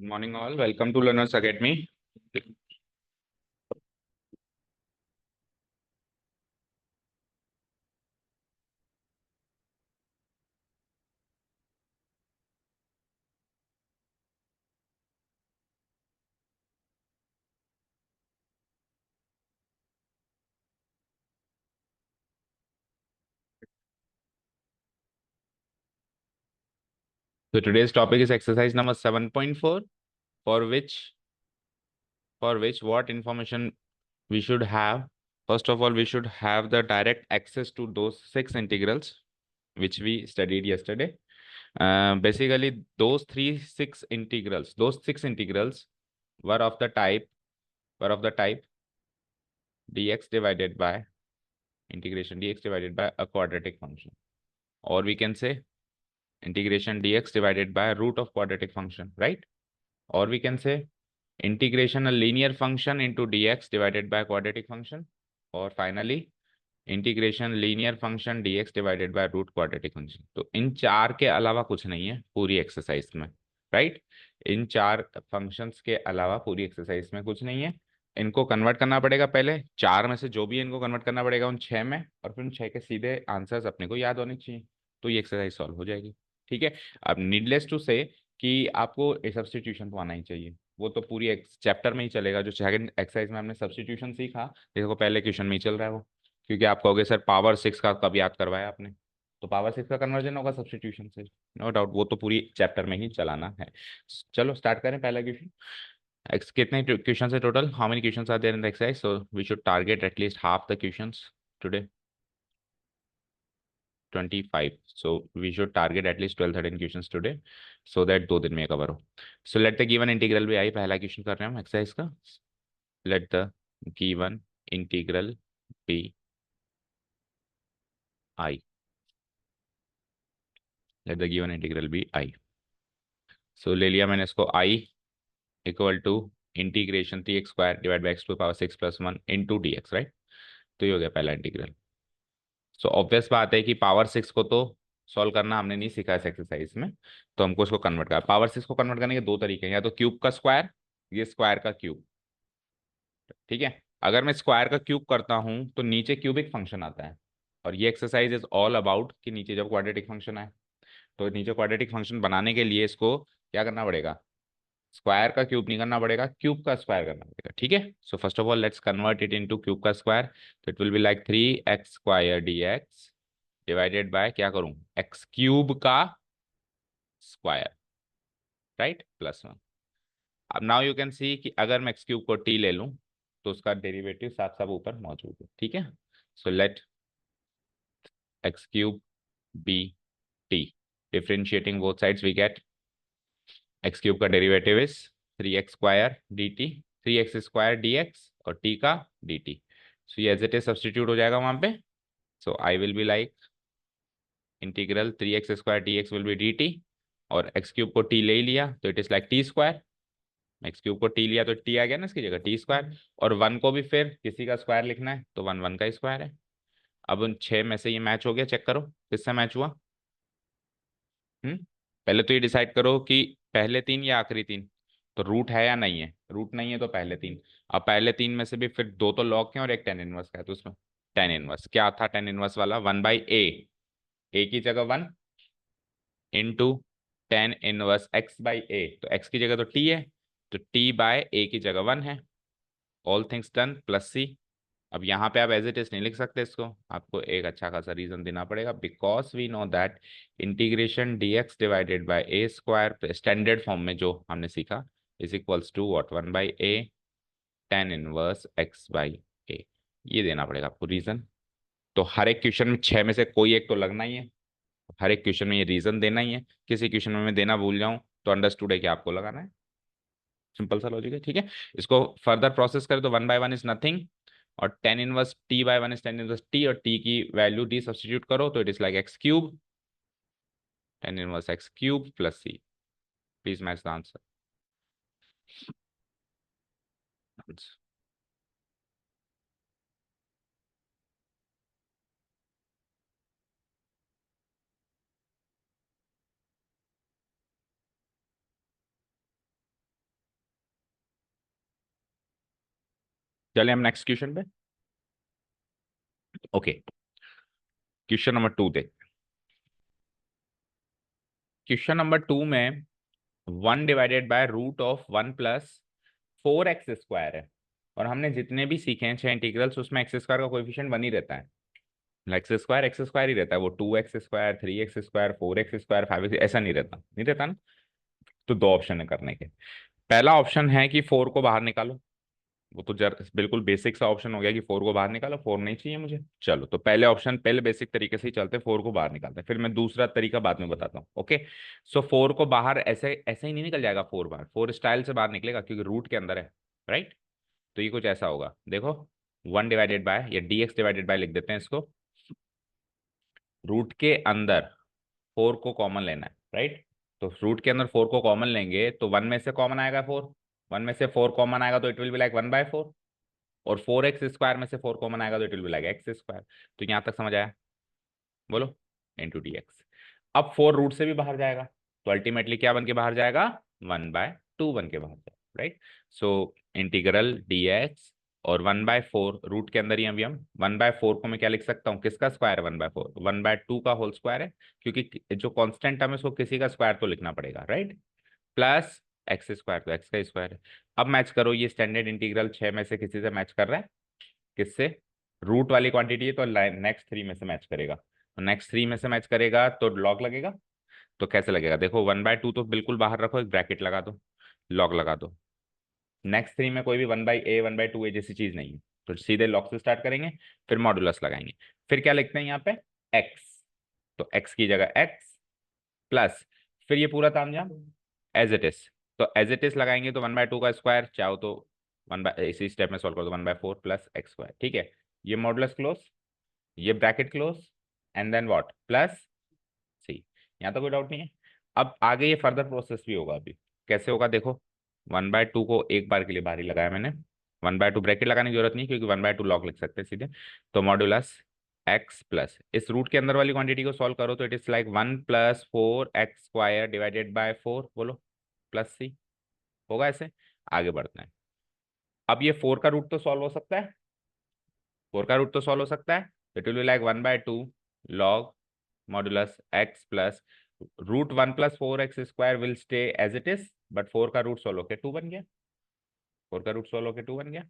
Good morning, all. Welcome to Learners Academy. So today's topic is exercise number 7.4, for which what information we should have. First of all, we should have the direct access to those six integrals which we studied yesterday. Basically, those six integrals were of the type dx divided by integration dx divided by a quadratic function, or we can say integration dx divided by root of quadratic function, right? Or we can say integration a linear function into dx divided by quadratic function, और finally integration linear function dx divided by root quadratic function. तो इन चार के अलावा कुछ नहीं है पूरी एक्सरसाइज में, राइट? इन चार फंक्शंस के अलावा पूरी एक्सरसाइज में कुछ नहीं है। इनको कन्वर्ट करना पड़ेगा, पहले चार में से जो भी है इनको कन्वर्ट करना पड़ेगा उन छह में, और फिर उन छह के सीधे आंसर्स अपने को याद होने चाहिए, तो ये एक्सरसाइज सॉल्व हो जाएगी। ठीक है, अब नीडलेस टू से कि आपको सब्स्टिट्यूशन तो आना ही चाहिए, वो तो पूरी चैप्टर में ही चलेगा। जो सेकंड एक्सरसाइज में हमने सब्स्टिट्यूशन सीखा, देखो पहले क्वेश्चन में ही चल रहा है वो, क्योंकि आप कहोगे सर पावर सिक्स का कब याद करवाया आपने, तो पावर सिक्स का कन्वर्जन होगा सब्स्टिट्यूशन से, नो डाउट, वो तो पूरी चैप्टर में ही चलाना है। चलो स्टार्ट करें पहला क्वेश्चन। एक्स कितने क्वेश्चन है total, how many questions are there in the exercise, so we should target at least half the questions today. 25, so we should target at least 12-13 questions today, so that 2 दिन में cover हो। So let the given integral be I, पहला question कर रहे हैं हम exercise का। Let the given integral be I, let the given integral be I. So ले लिया मैंने इसको I equal to integration t x square divide by x to power six plus one into d x, right? तो ये हो गया पहला integral. So obvious बात है कि पावर सिक्स को तो सॉल्व करना हमने नहीं सीखा इस एक्सरसाइज में, तो हमको इसको कन्वर्ट करना। पावर सिक्स को कन्वर्ट करने के दो तरीके हैं, या तो क्यूब का स्क्वायर, ये स्क्वायर का क्यूब। ठीक है, अगर मैं स्क्वायर का क्यूब करता हूं तो नीचे क्यूबिक फंक्शन आता है, और ये एक्सरसाइज इज ऑल अबाउट कि नीचे जब क्वाड्रेटिक फंक्शन आए, तो नीचे क्वाड्रेटिक फंक्शन बनाने के लिए इसको क्या करना पड़ेगा, स्क्वायर का क्यूब नहीं करना पड़ेगा, क्यूब का स्क्वायर करना पड़ेगा। ठीक है, so first of all let's convert it into cube का स्क्वायर, तो it will be like 3x square dx divided bye क्या करूं, एक्स क्यूब का स्क्वायर, राइट, प्लस वन। अब नाउ यू कैन सी कि अगर मैं एक्स क्यूब को टी ले लूं तो उसका डेरिवेटिव साथ साथ ऊपर मौजूद है। ठीक है, so let x cube B t, differentiating both sides we get x cube का derivative is 3x square d t, 3x square d x और t का डी टी। सो ये एज इट इज सब्सटीट्यूट हो जाएगा वहां पे। So I will be like integral 3x square d x will be d t, और x cube को t ले ही लिया तो it is like T square, x cube को t लिया तो t आ गया ना इसकी जगह, टी स्क्वायर, और वन को भी फिर किसी का स्क्वायर लिखना है तो वन वन का स्क्वायर है। अब उन छह में से ये मैच हो गया, चेक करो किससे मैच हुआ। हम्म, पहले तो ये डिसाइड करो कि पहले तीन या आखिरी तीन, तो रूट है या नहीं है, रूट नहीं है तो पहले तीन। अब पहले तीन में से भी फिर दो तो लॉग के हैं और एक टेन इनवर्स का है, तो उसमें टेन इनवर्स क्या था, टेन इनवर्स वाला वन बाई ए की जगह one into tan inverse x by a, तो एक्स की जगह तो टी है, तो टी बाय ए की जगह वन है। All things done plus c. अब यहाँ पे आप एज इट इज नहीं लिख सकते इसको, आपको एक अच्छा खासा रीजन देना पड़ेगा, because we know that integration dx divided by a square standard form में जो हमने सीखा is equals to what, one by a tan inverse x by a. ये देना पड़ेगा आपको रीजन। तो हर एक क्वेश्चन में छह में से कोई एक तो लगना ही है, हर एक क्वेश्चन में ये रीजन देना ही है। किसी क्वेश्चन में मैं देना भूल जाऊं तो अंडरस्टूड है कि आपको लगाना है, सिंपल सा लॉजिक है। ठीक है, इसको फर्दर प्रोसेस करें तो one by one is nothing, और tan inverse t by one is tan inverse t, और टी की वैल्यू टी सब्सटीट्यूट करो तो it is like x cube, tan inverse x cube plus c. Please match the answer. चले हम next question पे। Okay, question number 2 देख। Question number 2 में 1/√1 + 4x² है, और हमने जितने भी सीखे हैं 6 इंटीग्रल्स, उसमें x² का कोएफिशिएंट 1 ही रहता है। x² ही रहता है, वो 2x², 3x², 4x², 5x, ऐसा नहीं रहता, नहीं रहता ना। तो दो ऑप्शन है करने के। पहला ऑप्शन है कि 4 को बाहर निकालो। वो तो बिल्कुल बेसिक सा ऑप्शन हो गया कि 4 को बाहर निकालो, 4 नहीं चाहिए मुझे। चलो, तो पहले ऑप्शन, पहले बेसिक तरीके से ही चलते, 4 को बाहर निकालते हैं, फिर मैं दूसरा तरीका बाद में बताता हूँ। ओके, सो 4 को बाहर ऐसे ऐसे ही नहीं निकल जाएगा, 4 बाहर, 4 स्टाइल से बाहर निकलेगा क्योंकि रूट के अंदर है, राइट। तो ये कुछ ऐसा होगा, देखो, 1/, या dx/, लिख देते हैं इसको। रूट के अंदर 4 को कॉमन लेना है, राइट। तो रूट के अंदर 4 को कॉमन लेंगे तो 1 में से कॉमन आएगा 4, 1 में से 4 कॉमन आएगा तो इट विल बी लाइक 1/4, और 4x² में से 4 कॉमन आएगा तो it will be like x²। तो यहां तक समझ आया, बोलो, इंटू डी एक्स। अब 4 रूट से भी बाहर जाएगा, तो अल्टीमेटली क्या बन के बाहर जाएगा, 1/2 बन के बाहर जाएगा, right. So integral D x, और 1/4 रूट के अंदर ही अभी हम 1/4 को मैं क्या लिख सकता हूँ, किसका स्क्वायर है 1/4, 1/2 का होल स्क्वायर है, क्योंकि जो कांस्टेंट टर्म है उसको किसी का स्क्वायर तो लिखना पड़ेगा, राइट। प्लस x², तो x का स्क्वायर है। अब मैच करो, ये स्टैंडर्ड इंटीग्रल 6 में से किसी से मैच कर रहा है, किससे, रूट वाली क्वांटिटी है तो नेक्स्ट 3 में से मैच करेगा, तो नेक्स्ट 3 में से मैच करेगा तो लॉग लगेगा। तो कैसे लगेगा, देखो 1/2 तो बिल्कुल बाहर रखो, एक ब्रैकेट लगा दो, लॉग लगा दो। नेक्स्ट 3 में कोई भी 1/a 1/2a जैसी चीज नहीं है, तो सीधे लॉग से स्टार्ट करेंगे, फिर मॉडुलस लगाएंगे। फिर क्या लिखते हैं यहाँ पे, x, तो x की जगह x, प्लस, फिर ये पूरा तामझाम एज इट इज, तो एज इट इज लगाएंगे तो 1/2 का स्क्वायर, चाहो तो इसी स्टेप में सॉल्व कर दो, 1/4 प्लस x², ठीक है। ये मॉडुलस क्लोज, ये bracket close, and then what, plus c. यहाँ तो कोई डाउट नहीं है। अब आगे ये फर्दर प्रोसेस भी होगा, अभी कैसे होगा देखो, 1/2 को एक बार के लिए बाहर ही लगाया मैंने, 1/2 ब्रैकेट लगाने की जरूरत नहीं क्योंकि 1/2 लॉग लिख सकते हैं सीधे। तो मॉड्यूलस x प्लस, इस रूट के अंदर वाली क्वांटिटी को सॉल्व करो तो इट इज लाइक 1 + 4x² / 4, बोलो, प्लस सी। होगा ऐसे, आगे बढ़ते हैं। अब ये 4 का रूट तो सॉल्व हो सकता है, 4 का रूट तो सॉल्व हो सकता है, it will be like 1/2 log modulus x plus √1 + 4x² will stay as it is, but 4 का रूट सॉल्व होकर 2 बन गया, 4 का रूट सॉल्व होकर 2 बन गया,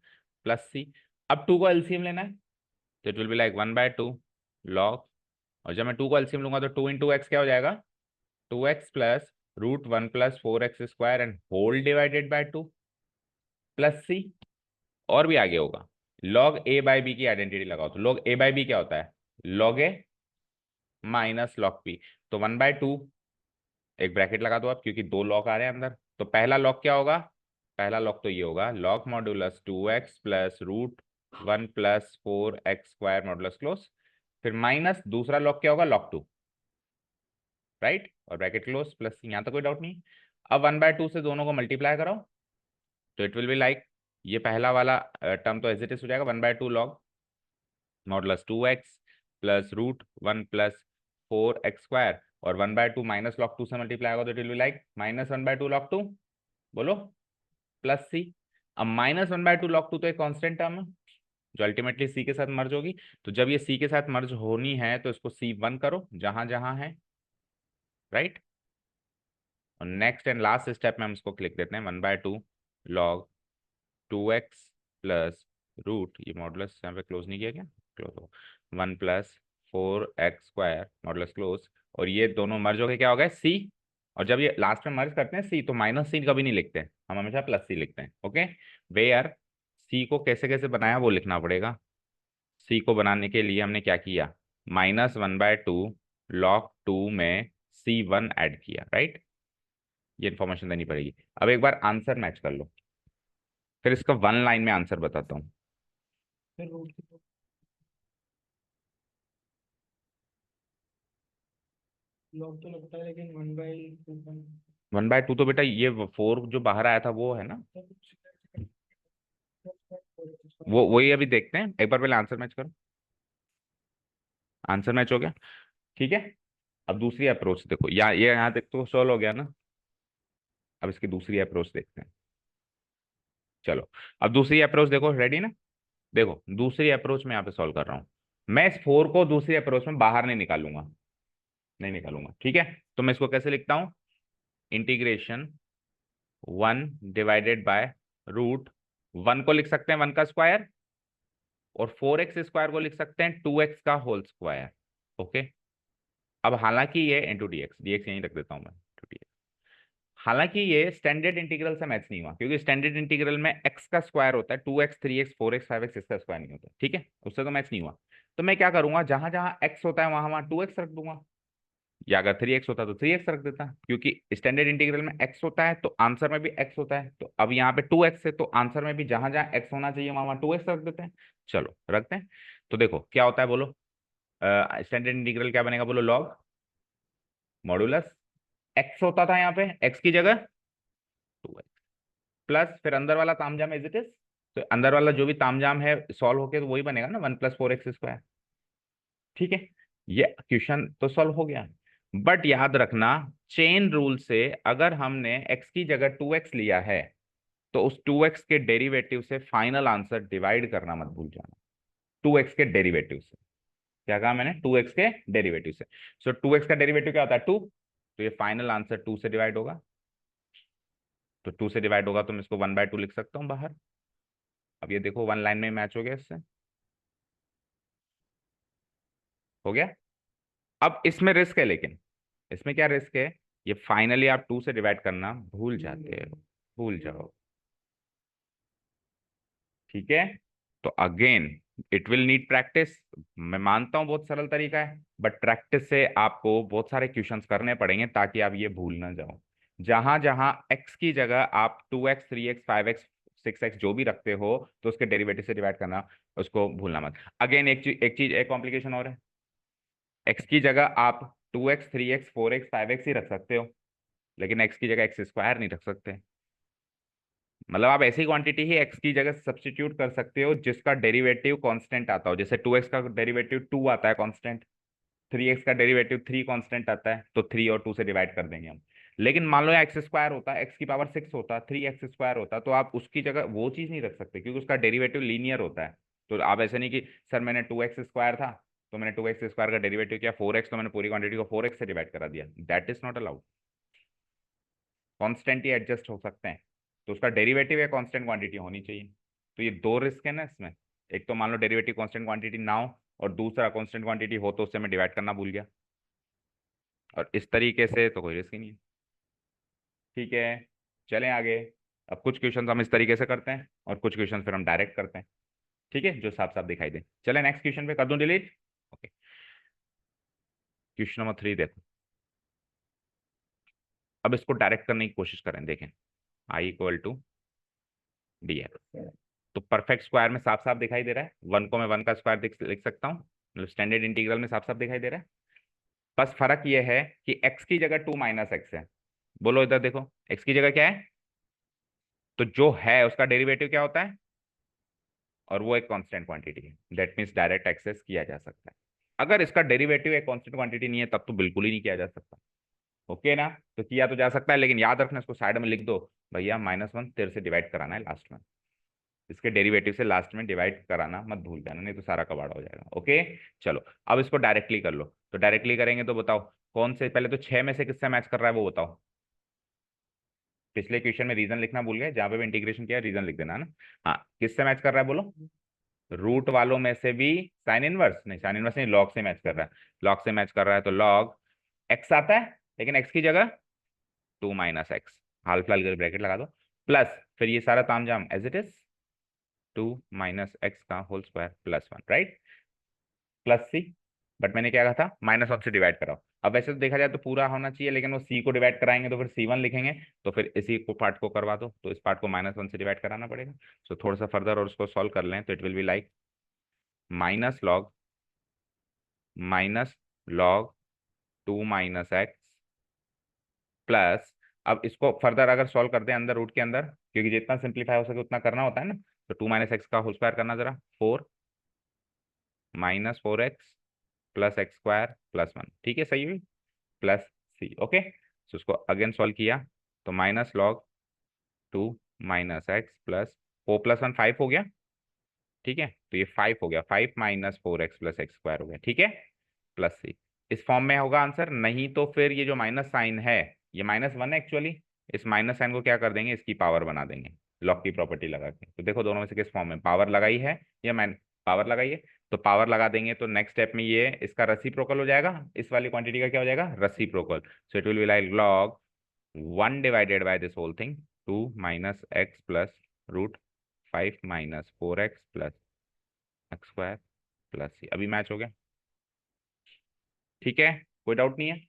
प्लस सी। अब 2 को एलसीएम लेना है, तो it will be like 1/2 log, और जब मैं 2 को एलसीएम लूंगा तो 2 × x क्या हो जाएगा, 2x plus √1 + 4x² and whole divided by 2, plus c. और भी आगे होगा, लॉग a/b की आइडेंटिटी लगाओ, तो लॉग a/b क्या होता है, log a minus log P. तो 1/2, एक ब्रैकेट लगा दो आप क्योंकि दो लॉग आ रहे हैं अंदर, तो पहला लॉग क्या होगा, पहला लॉग तो ये होगा, log modulus 2x plus √1 + 4x² modulus close, फिर माइनस दूसरा लॉग क्या होगा, log 2, राइट, और ब्रैकेट क्लोज, प्लस, यहाँ तक कोई डाउट नहीं। अब 1/2 से दोनों को मल्टीप्लाई करो, तो इट विल बी लाइक, ये पहला वाला टर्म तो एज इट इज हो जाएगा, 1/2 log modulus 2x plus √1 + 4x², और 1/2 माइनस log 2 से मल्टीप्लाई होगा तो it will be like -1/2 log 2, बोलो, प्लस सी। अब -1/2 log 2 तो एक कांस्टेंट टर्म है जो अल्टीमेटली सी के साथ मर्ज होगी, तो जब ये सी के साथ मर्ज होनी है तो इसको C1 करो जहां जहां है, राइट। और नेक्स्ट एंड लास्ट स्टेप में हम इसको क्लिक देते हैं, 1/2 log 2x प्लस रूट, ये मॉडुलस यहाँ पे क्लोज नहीं किया क्या, क्लोज हो, 1 + 4x² मॉडुलस क्लोज, और ये दोनों मर्ज हो गए क्या हो गए, सी। और जब ये लास्ट में मर्ज करते हैं सी तो -c कभी नहीं लिखते हैं, हम हमेशा प्लस सी लिखते हैं, ओके। वेयर सी को कैसे कैसे बनाया वो लिखना पड़ेगा। सी को बनाने के लिए हमने क्या किया, -1/2 log 2 में C1 ऐड किया, राइट। ये इन्फॉर्मेशन देनी पड़ेगी। अब एक बार आंसर मैच कर लो, फिर इसका 1 लाइन में आंसर बताता हूँ। फिर रूट की लॉग तो लगता है लेकिन 1/2 1/2 तो बेटा ये 4 जो बाहर आया था वो है ना, वो वही अभी देखते हैं, एक बार पहले आंसर मैच करो। आंसर मैच हो गया, ठीक है। अब दूसरी अप्रोच देखो, ये यहाँ तक तो सॉल्व हो गया ना, अब इसकी दूसरी अप्रोच देखते हैं। चलो, अब दूसरी अप्रोच देखो, रेडी ना। देखो दूसरी अप्रोच में यहाँ पे सॉल्व कर रहा हूँ, मैं इस 4 को दूसरी अप्रोच में बाहर नहीं निकालूंगा, नहीं निकालूंगा, ठीक है। तो मैं इसको कैसे लिखता हूँ, इंटीग्रेशन 1/√1 को लिख सकते हैं 1 का स्क्वायर, और 4x स्क्वायर को लिख सकते हैं 2x का होल स्क्वायर। ओके, अब हालांकि ये इंटू dx, dx यहीं रख देता हूँ मैं, इंटू dx। हालांकि ये स्टैंडर्ड इंटीग्रल से मैच नहीं हुआ, क्योंकि स्टैंडर्ड इंटीग्रल में x का स्क्वायर होता है, 2x 3x 4x 5x, इसका स्क्वायर नहीं होता, ठीक है, उससे तो मैच नहीं हुआ। तो मैं क्या करूंगा, जहां जहां x होता है वहां वहां 2x रख दूंगा, या अगर 3x होता तो 3x रख देता, क्योंकि स्टैंडर्ड इंटीग्रल में x होता है तो आंसर में भी x होता है। तो अब यहाँ पे 2x है, तो आंसर में भी जहां जहां x होना चाहिए वहां वहां 2x रख देते हैं। चलो रखते हैं। तो देखो क्या होता है, बोलो स्टैंडर्ड इंटीग्रल क्या बनेगा, बोलो लॉग मॉडुलस, x होता था यहाँ पे, x की जगह 2x, प्लस फिर अंदर वाला तामझाम एज इट इज, तो अंदर वाला जो भी तामझाम है सॉल्व होके तो वही बनेगा ना, 1 + 4x²। ठीक है, ये क्वेश्चन तो सॉल्व हो गया। बट याद रखना, चेन रूल से अगर हमने x की जगह 2x लिया है तो उस 2x के डेरिवेटिव से फाइनल आंसर डिवाइड करना मत भूल जाना, 2x के डेरिवेटिव से। क्या कहा मैंने, 2x के डेरिवेटिव से। सो 2x का डेरिवेटिव क्या होता है, 2, तो ये फाइनल आंसर 2 से डिवाइड होगा, तो 2 से डिवाइड होगा तो मैं इसको 1/2 लिख सकता हूँ बाहर। अब ये देखो 1 लाइन में मैच हो गया इससे, हो गया। अब इसमें रिस्क है, लेकिन इसमें क्या रिस्क है, ये फाइनली आप 2 से डिवाइड करना भूल जाते हो, भूल जाओ, ठीक है। तो again it will need practice. मैं मानता हूं बहुत सरल तरीका है, बट प्रैक्टिस से आपको बहुत सारे क्वेश्चंस करने पड़ेंगे ताकि आप ये भूल ना जाओ। जहां जहां x की जगह आप 2x 3x 5x 6x जो भी रखते हो तो उसके डेरिवेटिव से डिवाइड करना, उसको भूलना मत। अगेन एक कॉम्प्लिकेशन और है, x की जगह आप 2x 3x 4x 5x ही रख सकते हो, लेकिन x की जगह x² नहीं रख सकते। मतलब आप ऐसी क्वांटिटी ही x की जगह सब्स्टिट्यूट कर सकते हो जिसका डेरिवेटिव कांस्टेंट आता हो, जैसे 2x का डेरिवेटिव 2 आता है कांस्टेंट, 3x का डेरिवेटिव 3 कांस्टेंट आता है, तो 3 और 2 से डिवाइड कर देंगे हम। लेकिन मान लो x² होता, x⁻6 होता, 3x² होता, तो आप उसकी जगह वो चीज नहीं रख सकते क्योंकि उसका डेरिवेटिव लीनियर होता है। तो आप ऐसे नहीं कि सर मैंने 2x² था तो मैंने 2x² का डेरिवेटिव किया 4x, तो मैंने पूरी क्वांटिटी को 4x से डिवाइड करा दिया, that is not allowed. Constant he adjust हो सकते हैं, तो उसका डेरिवेटिव या कांस्टेंट क्वांटिटी होनी चाहिए। तो ये दो रिस्क है ना इसमें, एक तो मान लो डेरिवेटिव कांस्टेंट क्वांटिटी ना हो, और दूसरा कांस्टेंट क्वांटिटी हो तो उससे मैं डिवाइड करना भूल गया, और इस तरीके से तो कोई रिस्क ही नहीं है। ठीक है, चलें आगे। अब कुछ क्वेश्चन हम इस तरीके से करते हैं और कुछ क्वेश्चन फिर हम डायरेक्ट करते हैं, ठीक है, जो साफ साफ दिखाई दे। चलें नेक्स्ट क्वेश्चन पे कर दूं डिलीट। ओके, क्वेश्चन नंबर 3 देखो। अब इसको डायरेक्ट करने की कोशिश करें, देखें I = dx। तो परफेक्ट स्क्वायर में साफ साफ दिखाई दे रहा है, 1 को मैं 1 का स्क्वायर लिख सकता हूँ, मतलब स्टैंडर्ड इंटीग्रल में साफ साफ दिखाई दे रहा है। बस फर्क ये है कि x की जगह 2 - x है। बोलो इधर देखो, x की जगह क्या है, तो जो है उसका डेरिवेटिव क्या होता है, और वो एक कांस्टेंट क्वांटिटी है, दैट मीन्स डायरेक्ट एक्सेस किया जा सकता है। अगर इसका डेरिवेटिव एक कांस्टेंट क्वांटिटी नहीं है तब तो बिल्कुल ही नहीं किया जा सकता। ओके ना, तो किया तो जा सकता है, लेकिन याद रखना इसको साइड में लिख दो, भैया -1 तेरे से डिवाइड कराना है लास्ट में, इसके डेरिवेटिव से लास्ट में डिवाइड कराना मत भूल जाना, नहीं तो सारा कबाड़ा हो जाएगा। ओके, चलो अब इसको डायरेक्टली कर लो। तो डायरेक्टली करेंगे तो बताओ कौन से, पहले तो 6 में से किससे मैच कर रहा है वो बताओ। पिछले क्वेश्चन में रीजन लिखना भूल गए, जहां पे भी इंटीग्रेशन किया रीजन लिख देना है ना। हाँ, किससे मैच कर रहा है बोलो, रूट वालों में से भी साइन इनवर्स नहीं, साइन इनवर्स नहीं, लॉग से मैच कर रहा है, लॉग से मैच कर रहा है, तो लॉग एक्स आता है, लेकिन एक्स की जगह 2 - x, हाल फिलहाल के ब्रैकेट लगा दो, प्लस फिर ये सारा तामझाम एज इट इज 2 - x का whole square +1, right, plus c. But मैंने क्या कहा था, -1 से डिवाइड कराओ। अब वैसे तो देखा जाए तो पूरा होना चाहिए, लेकिन वो सी को डिवाइड कराएंगे तो फिर C1 लिखेंगे, तो फिर इसी को पार्ट को करवा दो, तो इस पार्ट को -1 से डिवाइड कराना पड़ेगा। सो थोड़ा सा फर्दर और उसको सॉल्व कर लें तो it will be like -log 2 - x plus, अब इसको फर्दर अगर सॉल्व करते हैं अंदर रूट के अंदर, क्योंकि जितना सिंप्लीफाई हो सके उतना करना होता है ना, तो 2 - x का होल स्क्वायर करना जरा, 4 -4x + x² + 1, ठीक है सही हुई, प्लस सी। ओके, तो उसको अगेन सॉल्व किया तो -log 2 - x प्लस 4 + 1 5 हो गया, ठीक है, तो ये 5 हो गया, 5 minus 4x plus x square हो गया, ठीक है, प्लस सी। इस फॉर्म में होगा आंसर, नहीं तो फिर ये जो माइनस साइन है, ये -1 है एक्चुअली, इस माइनस साइन को क्या कर देंगे, इसकी पावर बना देंगे लॉग की प्रॉपर्टी लगा के। तो देखो दोनों में से किस फॉर्म में पावर लगाई है या माइन पावर लगाई है, तो पावर लगा देंगे तो नेक्स्ट स्टेप में ये इसका रेसिप्रोकल हो जाएगा, इस वाली क्वांटिटी का क्या हो जाएगा, reciprocal. So it will be like log 1 divided by this whole thing 2 minus x plus root 5 minus 4x plus x square plus c. अभी मैच हो गया, ठीक है, कोई डाउट नहीं है।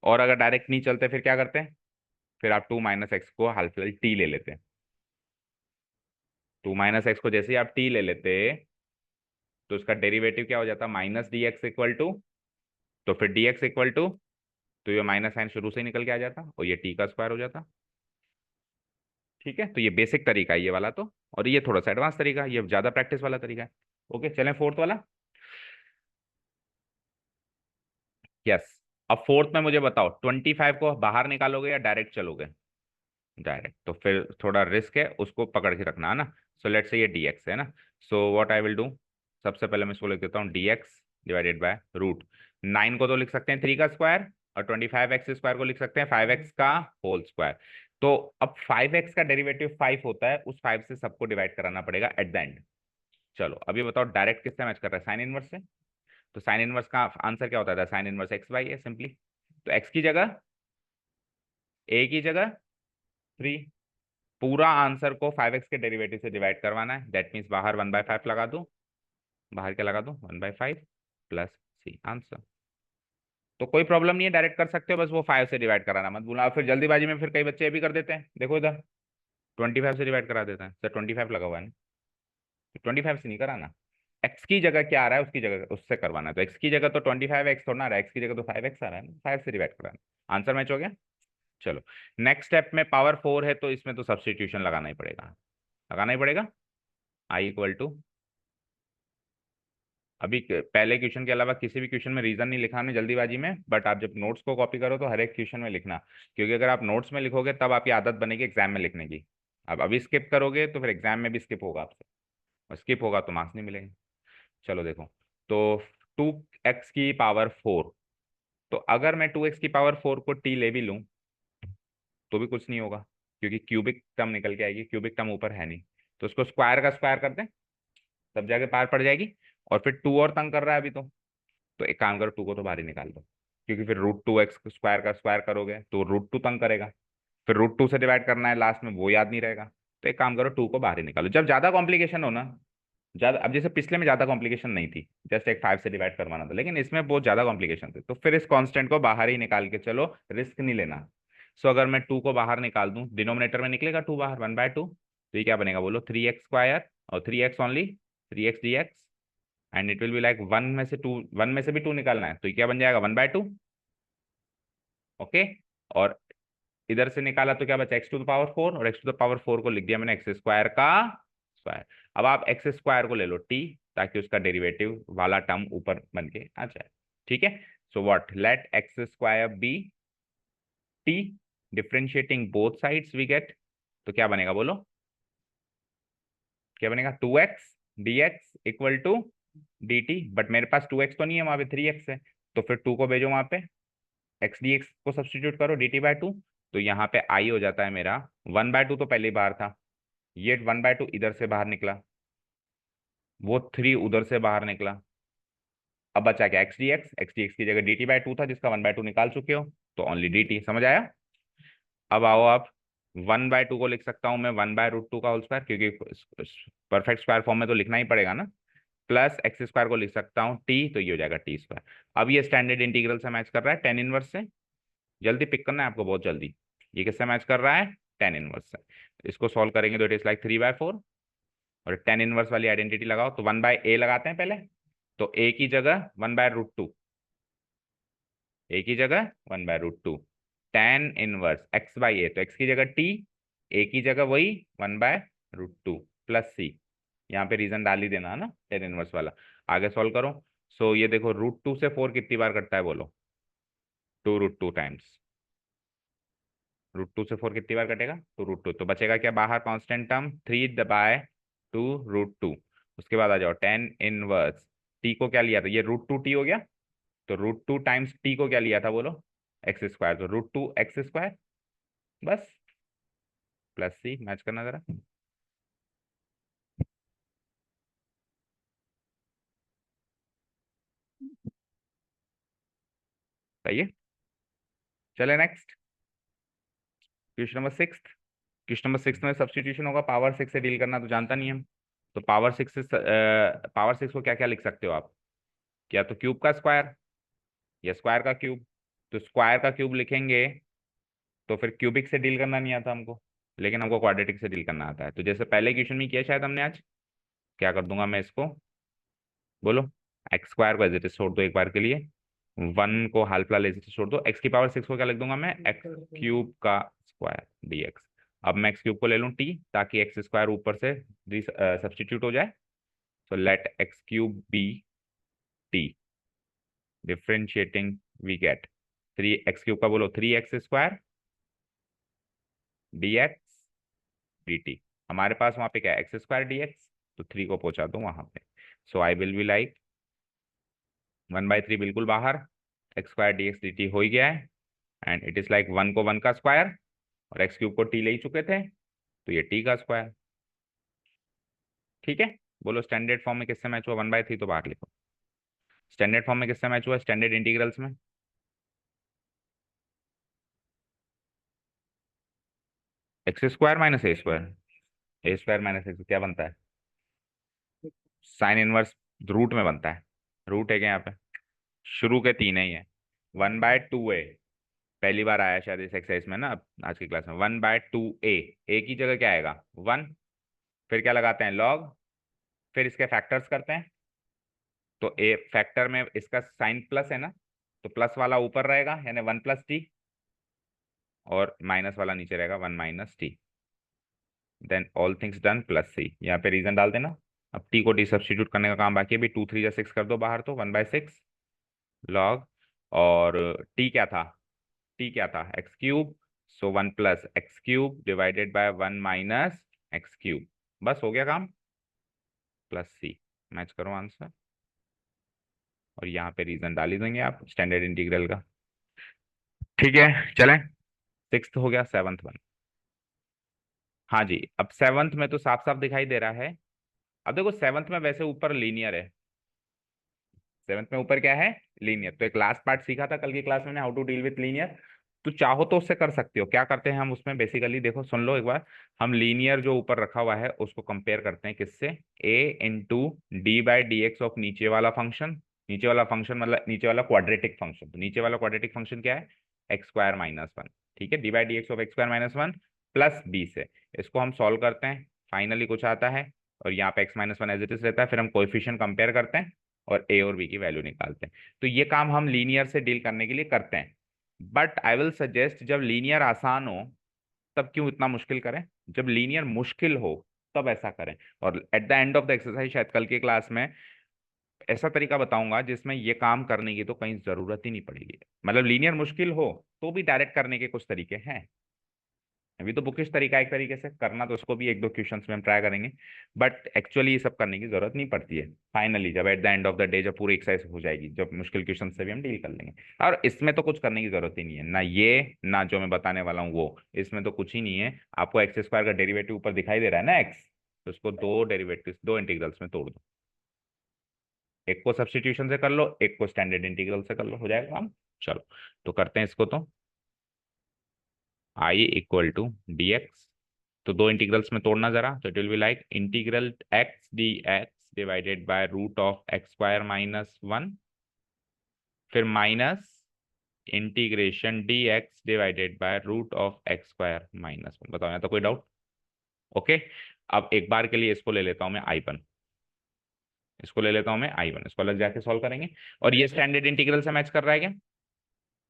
और अगर डायरेक्ट नहीं चलते फिर क्या करते हैं, फिर आप 2 माइनस एक्स को हाल फिलहाल टी ले लेते हैं। 2 माइनस एक्स को जैसे ही आप टी ले लेते तो उसका डेरिवेटिव क्या हो जाता, minus d x equal to, तो फिर डी एक्स इक्वल टू, तो ये माइनस साइन शुरू से ही निकल के आ जाता और ये टी का स्क्वायर हो जाता। ठीक है, तो ये बेसिक तरीका है ये वाला तो, और ये थोड़ा सा एडवांस तरीका है, ये ज्यादा प्रैक्टिस वाला तरीका है। ओके चलें फोर्थ वाला। यस, अब फोर्थ में मुझे बताओ 25 को बाहर निकालोगे या डायरेक्ट चलोगे, डायरेक्ट, तो फिर थोड़ा रिस्क है, उसको पकड़ के रखना है ना। सो लेट्स से ये dx है ना, so what I will do, सबसे पहले मैं इसको लिख देता हूँ dx डिवाइडेड बाय रूट 9 को तो लिख सकते हैं 3 का स्क्वायर, और 25x स्क्वायर को लिख सकते हैं 5x का होल स्क्वायर। तो अब 5x का डेरिवेटिव 5 होता है, उस 5 से सबको डिवाइड कराना पड़ेगा एट द एंड। चलो अभी बताओ डायरेक्ट किससे मैच कर रहा है, साइन इनवर्स से। तो साइन इनवर्स का आंसर क्या होता है, साइन इनवर्स एक्स बाई है सिंपली। तो x की जगह, a की जगह 3, पूरा आंसर को 5x के डेरिवेटिव से डिवाइड करवाना है, दैट मीन्स बाहर 1/5 लगा दूं, बाहर क्या लगा दूं 1/5 प्लस सी आंसर। तो कोई प्रॉब्लम नहीं है, डायरेक्ट कर सकते हो, बस वो 5 से डिवाइड कराना मत भूलना। और फिर जल्दीबाजी में फिर कई बच्चे ये भी कर देते हैं, देखो इधर 25 से डिवाइड करा देते हैं, सर 25 लगा हुआ है ना, 25 से नहीं कराना, एक्स की जगह क्या आ रहा है उसकी जगह उससे करवाना है। तो एक्स की जगह तो 25x थोड़ा ना आ रहा है, एक्स की जगह तो 5x आ रहा है ना, 5 से डिवाइड कराना, आंसर मैच हो गया। चलो नेक्स्ट स्टेप में पावर 4 है तो इसमें तो सब्सटीट्यूशन लगाना ही पड़ेगा, लगाना ही पड़ेगा। आई इक्वल टू, अभी पहले क्वेश्चन के अलावा किसी भी क्वेश्चन में रीजन नहीं लिखा हमने जल्दीबाजी में, बट आप जब नोट्स को कॉपी करो तो हर एक क्वेश्चन में लिखना, क्योंकि अगर आप नोट्स में लिखोगे तब आपकी आदत बनेगी एग्जाम में लिखने की। अब अभी स्किप करोगे तो फिर एग्जाम में भी स्किप होगा आपसे, और स्किप होगा तो मार्क्स नहीं मिलेंगे। चलो देखो, तो 2x की पावर 4, तो अगर मैं 2x की पावर 4 को टी ले भी लूँ तो भी कुछ नहीं होगा, क्योंकि क्यूबिक टर्म निकल के आएगी, क्यूबिक टर्म ऊपर है नहीं, तो उसको स्क्वायर का स्क्वायर कर दें, तब जाके पार पड़ जाएगी। और फिर 2 और तंग कर रहा है अभी तो एक काम करो 2 को तो बाहर ही निकाल दो, क्योंकि फिर √2x स्क्वायर का स्क्वायर करोगे तो √2 तंग करेगा, फिर √2 से डिवाइड करना है लास्ट में, वो याद नहीं रहेगा। तो एक काम करो 2 को बाहर ही निकालो, जब ज्यादा कॉम्प्लिकेशन हो ना, ज्यादा, अब जैसे पिछले में ज्यादा कॉम्प्लिकेशन नहीं थी, जस्ट एक 5 से डिवाइड करवाना था, लेकिन इसमें बहुत ज्यादा कॉम्प्लिकेशन थे, तो फिर इस कांस्टेंट को बाहर ही निकाल के चलो, रिस्क नहीं लेना। सो अगर मैं 2 को बाहर निकाल दूं, डिनोमिनेटर में निकलेगा 2 बाहर, 1/2, तो ये क्या बनेगा बोलो, 3x स्क्वायर और 3x only, 3x dx, and it will be like 1 में से 2, 1 में से भी 2 निकालना है, तो ये क्या बन जाएगा 1/2। ओके, और इधर से निकाला तो क्या बचा x⁴, और x⁴ को लिख दिया मैंने एक्स स्क्वायर का स्क्वायर। अब आप एक्स स्क्वायर को ले लो टी, ताकि उसका डेरिवेटिव वाला टर्म ऊपर बन के आ जाए, ठीक है। So what, let x square be t, differentiating both sides we get, तो क्या बनेगा बोलो, क्या बनेगा 2x dx equal to dt, but मेरे पास 2x तो नहीं है, वहां पे 3x है, तो फिर 2 को भेजो वहां पे, एक्स डी एक्स को सब्सटीट्यूट करो dt/2, तो यहाँ पे आई हो जाता है मेरा 1/2, तो पहले ही बाहर था, ये 1/2 इधर से बाहर निकला, वो 3 उधर से बाहर निकला, अब बचा क्या एक्स डी एक्स की जगह dt/2 था जिसका 1/2 निकाल चुके हो, तो ओनली dt, समझ आया। अब आओ आप, 1/2 को लिख सकता हूँ मैं 1/√2 का होल स्क्वायर, क्योंकि परफेक्ट स्क्वायर फॉर्म में तो लिखना ही पड़ेगा ना, प्लस एक्स स्क्वायर को लिख सकता हूँ टी, तो ये हो जाएगा टी स्क्वायर। अब ये स्टैंडर्ड इंटीग्रल से मैच कर रहा है टेन इनवर्स से, जल्दी पिक करना है आपको बहुत जल्दी, ये किससे मैच कर रहा है, टेन इनवर्स से। इसको सॉल्व करेंगे तो इट इज लाइक 3/4, और टेन इनवर्स वाली आइडेंटिटी लगाओ, तो 1/a लगाते हैं पहले, तो a की जगह 1/√2, a की जगह 1/√2, टेन इनवर्स x/a, तो x की जगह t, a की जगह वही 1/√2 प्लस c, यहाँ पे रीजन डाल ही देना है ना टेन इनवर्स वाला। आगे सॉल्व करो, सो ये देखो √2 से 4 कितनी बार कटता है बोलो, 2√2 टाइम्स, √2 से 4 कितनी बार कटेगा, 2√2, तो बचेगा क्या बाहर कांस्टेंट टर्म 3/2√2, उसके बाद आ जाओ tan इनवर्स टी को क्या लिया था, ये √2t हो गया, तो √2 टाइम्स टी को क्या लिया था बोलो, एक्स स्क्वायर, तो √2 x², बस प्लस सी, मैच करना जरा। सही है, चले नेक्स्ट, क्वेश्चन नंबर 6 में सब्सटीट्यूशन होगा, पावर 6 से डील करना तो जानता नहीं हम, तो पावर 6 को क्या क्या लिख सकते हो आप, या तो क्यूब का स्क्वायर या स्क्वायर का क्यूब, तो स्क्वायर का क्यूब लिखेंगे तो फिर क्यूबिक से डील करना नहीं आता हमको, लेकिन हमको क्वाड्रेटिक से डील करना आता है, तो जैसे पहले क्वेश्चन में किया शायद हमने आज, क्या कर दूंगा मैं इसको, बोलो, x² को एज इट इज छोड़ दो एक बार के लिए, 1 को हाल फिलहाल एज इट इज छोड़ दो, x⁻6 को क्या लिख दूंगा मैं, x³ का स्क्वायर dx। अब मैं x³ को ले लूँ t, ताकि x² ऊपर से सब्सटीट्यूट हो जाए, so let x³ be t, differentiating we get 3x³ का बोलो 3x² dx dt, हमारे पास वहां पे क्या है x² dx, तो 3 को पहुंचा दो वहां पे, so I will be like 1/3 बिल्कुल बाहर, x² dx dt हो ही गया है, एंड इट इज लाइक 1 को 1 का स्क्वायर, और x³ को t ले ही चुके थे, तो ये t का स्क्वायर, ठीक है। बोलो स्टैंडर्ड फॉर्म में किससे मैच हुआ, 1/3 तो बाहर लिखो, स्टैंडर्ड फॉर्म में किससे मैच हुआ, स्टैंडर्ड इंटीग्रल्स में, x² minus a² minus x क्या बनता है, साइन इनवर्स रूट में बनता है, रूट है क्या यहाँ पे, शुरू के तीन ही है, 1/2a, पहली बार आया शायद इस एक्सरसाइज में ना, अब आज की क्लास में 1/2a, a की जगह क्या आएगा 1, फिर क्या लगाते हैं लॉग, फिर इसके फैक्टर्स करते हैं, तो ए फैक्टर में इसका साइन प्लस है ना, तो प्लस वाला ऊपर रहेगा यानी 1 + t, और माइनस वाला नीचे रहेगा 1 - t, then all things done plus c, यहाँ पे रीजन डाल देना। अब टी को डी सब्सटीट्यूट करने का काम बाकी है, भी 2 3 6 कर दो बाहर, तो 1/6 लॉग, और टी क्या था x³, so 1 + x³ divided by 1 - x³, बस हो गया काम, प्लस सी, मैच करो आंसर, और यहाँ पे रीजन डाल ही देंगे आप स्टैंडर्ड इंटीग्रल का, ठीक है। चलें, 6th हो गया, 7th वन, हाँ जी, अब 7th में तो साफ साफ दिखाई दे रहा है, अब देखो 7th में वैसे ऊपर लीनियर है, 7th में ऊपर क्या है लीनियर, तो एक लास्ट पार्ट सीखा था कल की क्लास में, how to deal with linear, तो चाहो तो उससे कर सकते हो, क्या करते हैं हम उसमें बेसिकली, देखो सुन लो एक बार, हम लीनियर जो ऊपर रखा हुआ है उसको कंपेयर करते हैं किससे, a × d/dx ऑफ नीचे वाला फंक्शन, नीचे वाला फंक्शन मतलब नीचे वाला क्वाड्रेटिक फंक्शन, तो नीचे वाला क्वाड्रेटिक फंक्शन क्या है x² - 1, ठीक है, d/dx of x² - 1 plus b से, इसको हम सॉल्व करते हैं, फाइनली कुछ आता है, और यहाँ पे x - 1 एज इट इज रहता है, फिर हम कोएफिशिएंट कंपेयर करते हैं और a और b की वैल्यू निकालते हैं, तो ये काम हम लीनियर से डील करने के लिए करते हैं, बट आई विल सजेस्ट जब लीनियर आसान हो तब क्यों इतना मुश्किल करें, जब लीनियर मुश्किल हो तब ऐसा करें, और at the end of the exercise शायद कल की क्लास में ऐसा तरीका बताऊंगा जिसमें ये काम करने की तो कहीं जरूरत ही नहीं पड़ेगी, मतलब लीनियर मुश्किल हो तो भी डायरेक्ट करने के कुछ तरीके हैं, अभी तो बुकिश तरीका एक तरीके से करना, तो उसको भी एक दो क्वेश्चंस में हम ट्राई करेंगे, बट एक्चुअली ये सब करने की जरूरत नहीं पड़ती है, फाइनली जब at the end of the day जब पूरी एक्सरसाइज हो जाएगी, जब मुश्किल क्वेश्चन से भी हम डील कर लेंगे, और इसमें तो कुछ करने की जरूरत ही नहीं है, ना ये ना जो मैं बताने वाला हूँ वो, इसमें तो कुछ ही नहीं है, आपको x² का डेरिवेटिव ऊपर दिखाई दे रहा है ना x, तो उसको दो डेरिवेटिव दो इंटीग्रल्स में तोड़ दो, एक को सब्सटीट्यूशन से कर लो, एक को स्टैंडर्ड इंटीग्रल से कर लो, हो जाएगा काम। चलो तो करते हैं इसको, तो i = dx, तो दो इंटीग्रल्स में तोड़ना जरा, तो it will be like integral x dx divided bye √(x²-1), फिर minus integration dx divided bye √(x²-1), बताओ यहाँ तो कोई डाउट, ओके। अब एक बार के लिए इसको ले लेता हूं मैं I1, इसको ले लेता हूं मैं I1, इसको अलग जाके सॉल्व करेंगे, और ये स्टैंडर्ड इंटीग्रल से मैच कर रहा है क्या,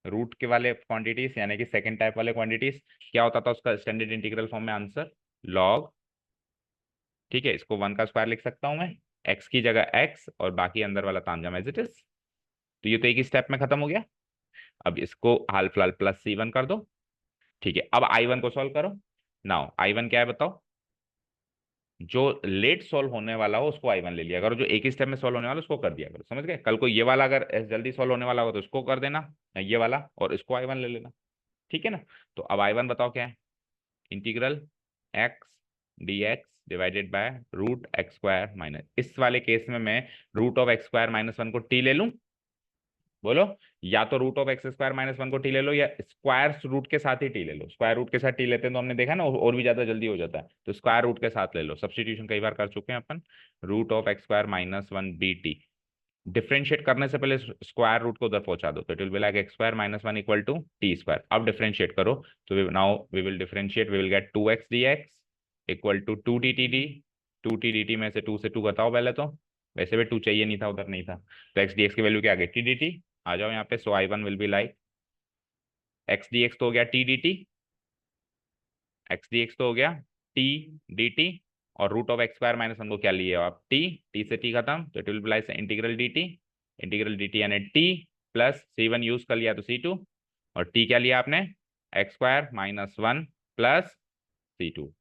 रूट के वाले क्वांटिटीज यानी कि सेकंड टाइप वाले क्वांटिटीज, क्या होता था उसका स्टैंडर्ड इंटीग्रल फॉर्म में आंसर लॉग, ठीक है, इसको 1 का स्क्वायर लिख सकता हूं मैं, x की जगह x और बाकी अंदर वाला तामझाम एज इट इज, तो ये तो एक ही स्टेप में खत्म हो गया, अब इसको हाल फिलहाल प्लस c1 कर दो, ठीक है, अब I1 को सॉल्व करो, नाउ I1 क्या है बताओ, जो लेट सॉल्व होने वाला हो उसको I1 ले लिया करो, जो एक ही स्टेप में सॉल्व होने वाला उसको कर दिया करो, समझ गए। कल को ये वाला अगर जल्दी सॉल्व होने वाला हो तो इसको कर देना, ये वाला, और इसको I1 ले लेना, ठीक है ना। तो अब I1 बताओ क्या है, integral x dx divided by root x square minus, इस वाले केस में मैं root of x square minus one को टी ले लूं, बोलो, या तो root of x square minus one को टी ले लो, या स्क्वायर रूट के साथ ही टी ले लो। स्क्वायर रूट के साथ टी लेते हैं तो हमने देखा ना और भी ज्यादा जल्दी हो जाता है, तो स्क्वायर रूट के साथ ले लो, सब्सटीट्यूशन कई बार कर चुके हैं अपन। Root of x square minus one be t, differentiate करने से पहले स्क्वायर रूट को उधर पहुंचा दो, तो it will be like x square minus one equal to t square. अब डिफरेंशिएट करो, तो now we will differentiate, we will get two x d x equal to two d t d, two t d t में से to बताओ पहले तो, वैसे भी टू चाहिए नहीं था, उधर नहीं था, तो एक्स डी एक्स की वैल्यू क्या आ गई, टी डी टी। आ जाओ यहाँ पे, so I one will be like x d x तो हो गया t d t, x d x तो हो गया टी डी टी, और root of x square minus one को क्या लिए हो आप, टी, टी से टी खत्म, तो it will be like integral D T, integral D T यानी T plus c one use कर लिया तो सी टू, और टी क्या लिया आपने, x square minus one plus c two,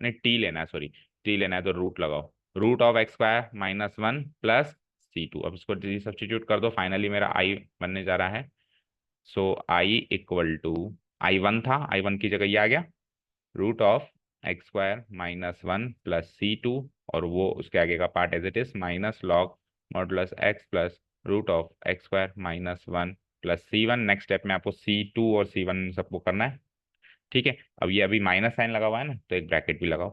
नहीं टी लेना है, सॉरी टी लेना है तो रूट लगाओ, root of x square minus one plus c two. अब इसको सब्सटीट्यूट कर दो, फाइनली मेरा आई बनने जा रहा है, so I equal to, I one था, आई वन की जगह ये आ गया, root of x square minus one plus c two, और वो उसके आगे का part as it is minus log modulus x plus root of x square minus one plus c one. Next step में आपको सी टू और सी वन सबको करना है, ठीक है। अब ये अभी माइनस साइन लगा हुआ है ना, तो एक ब्रैकेट भी लगाओ,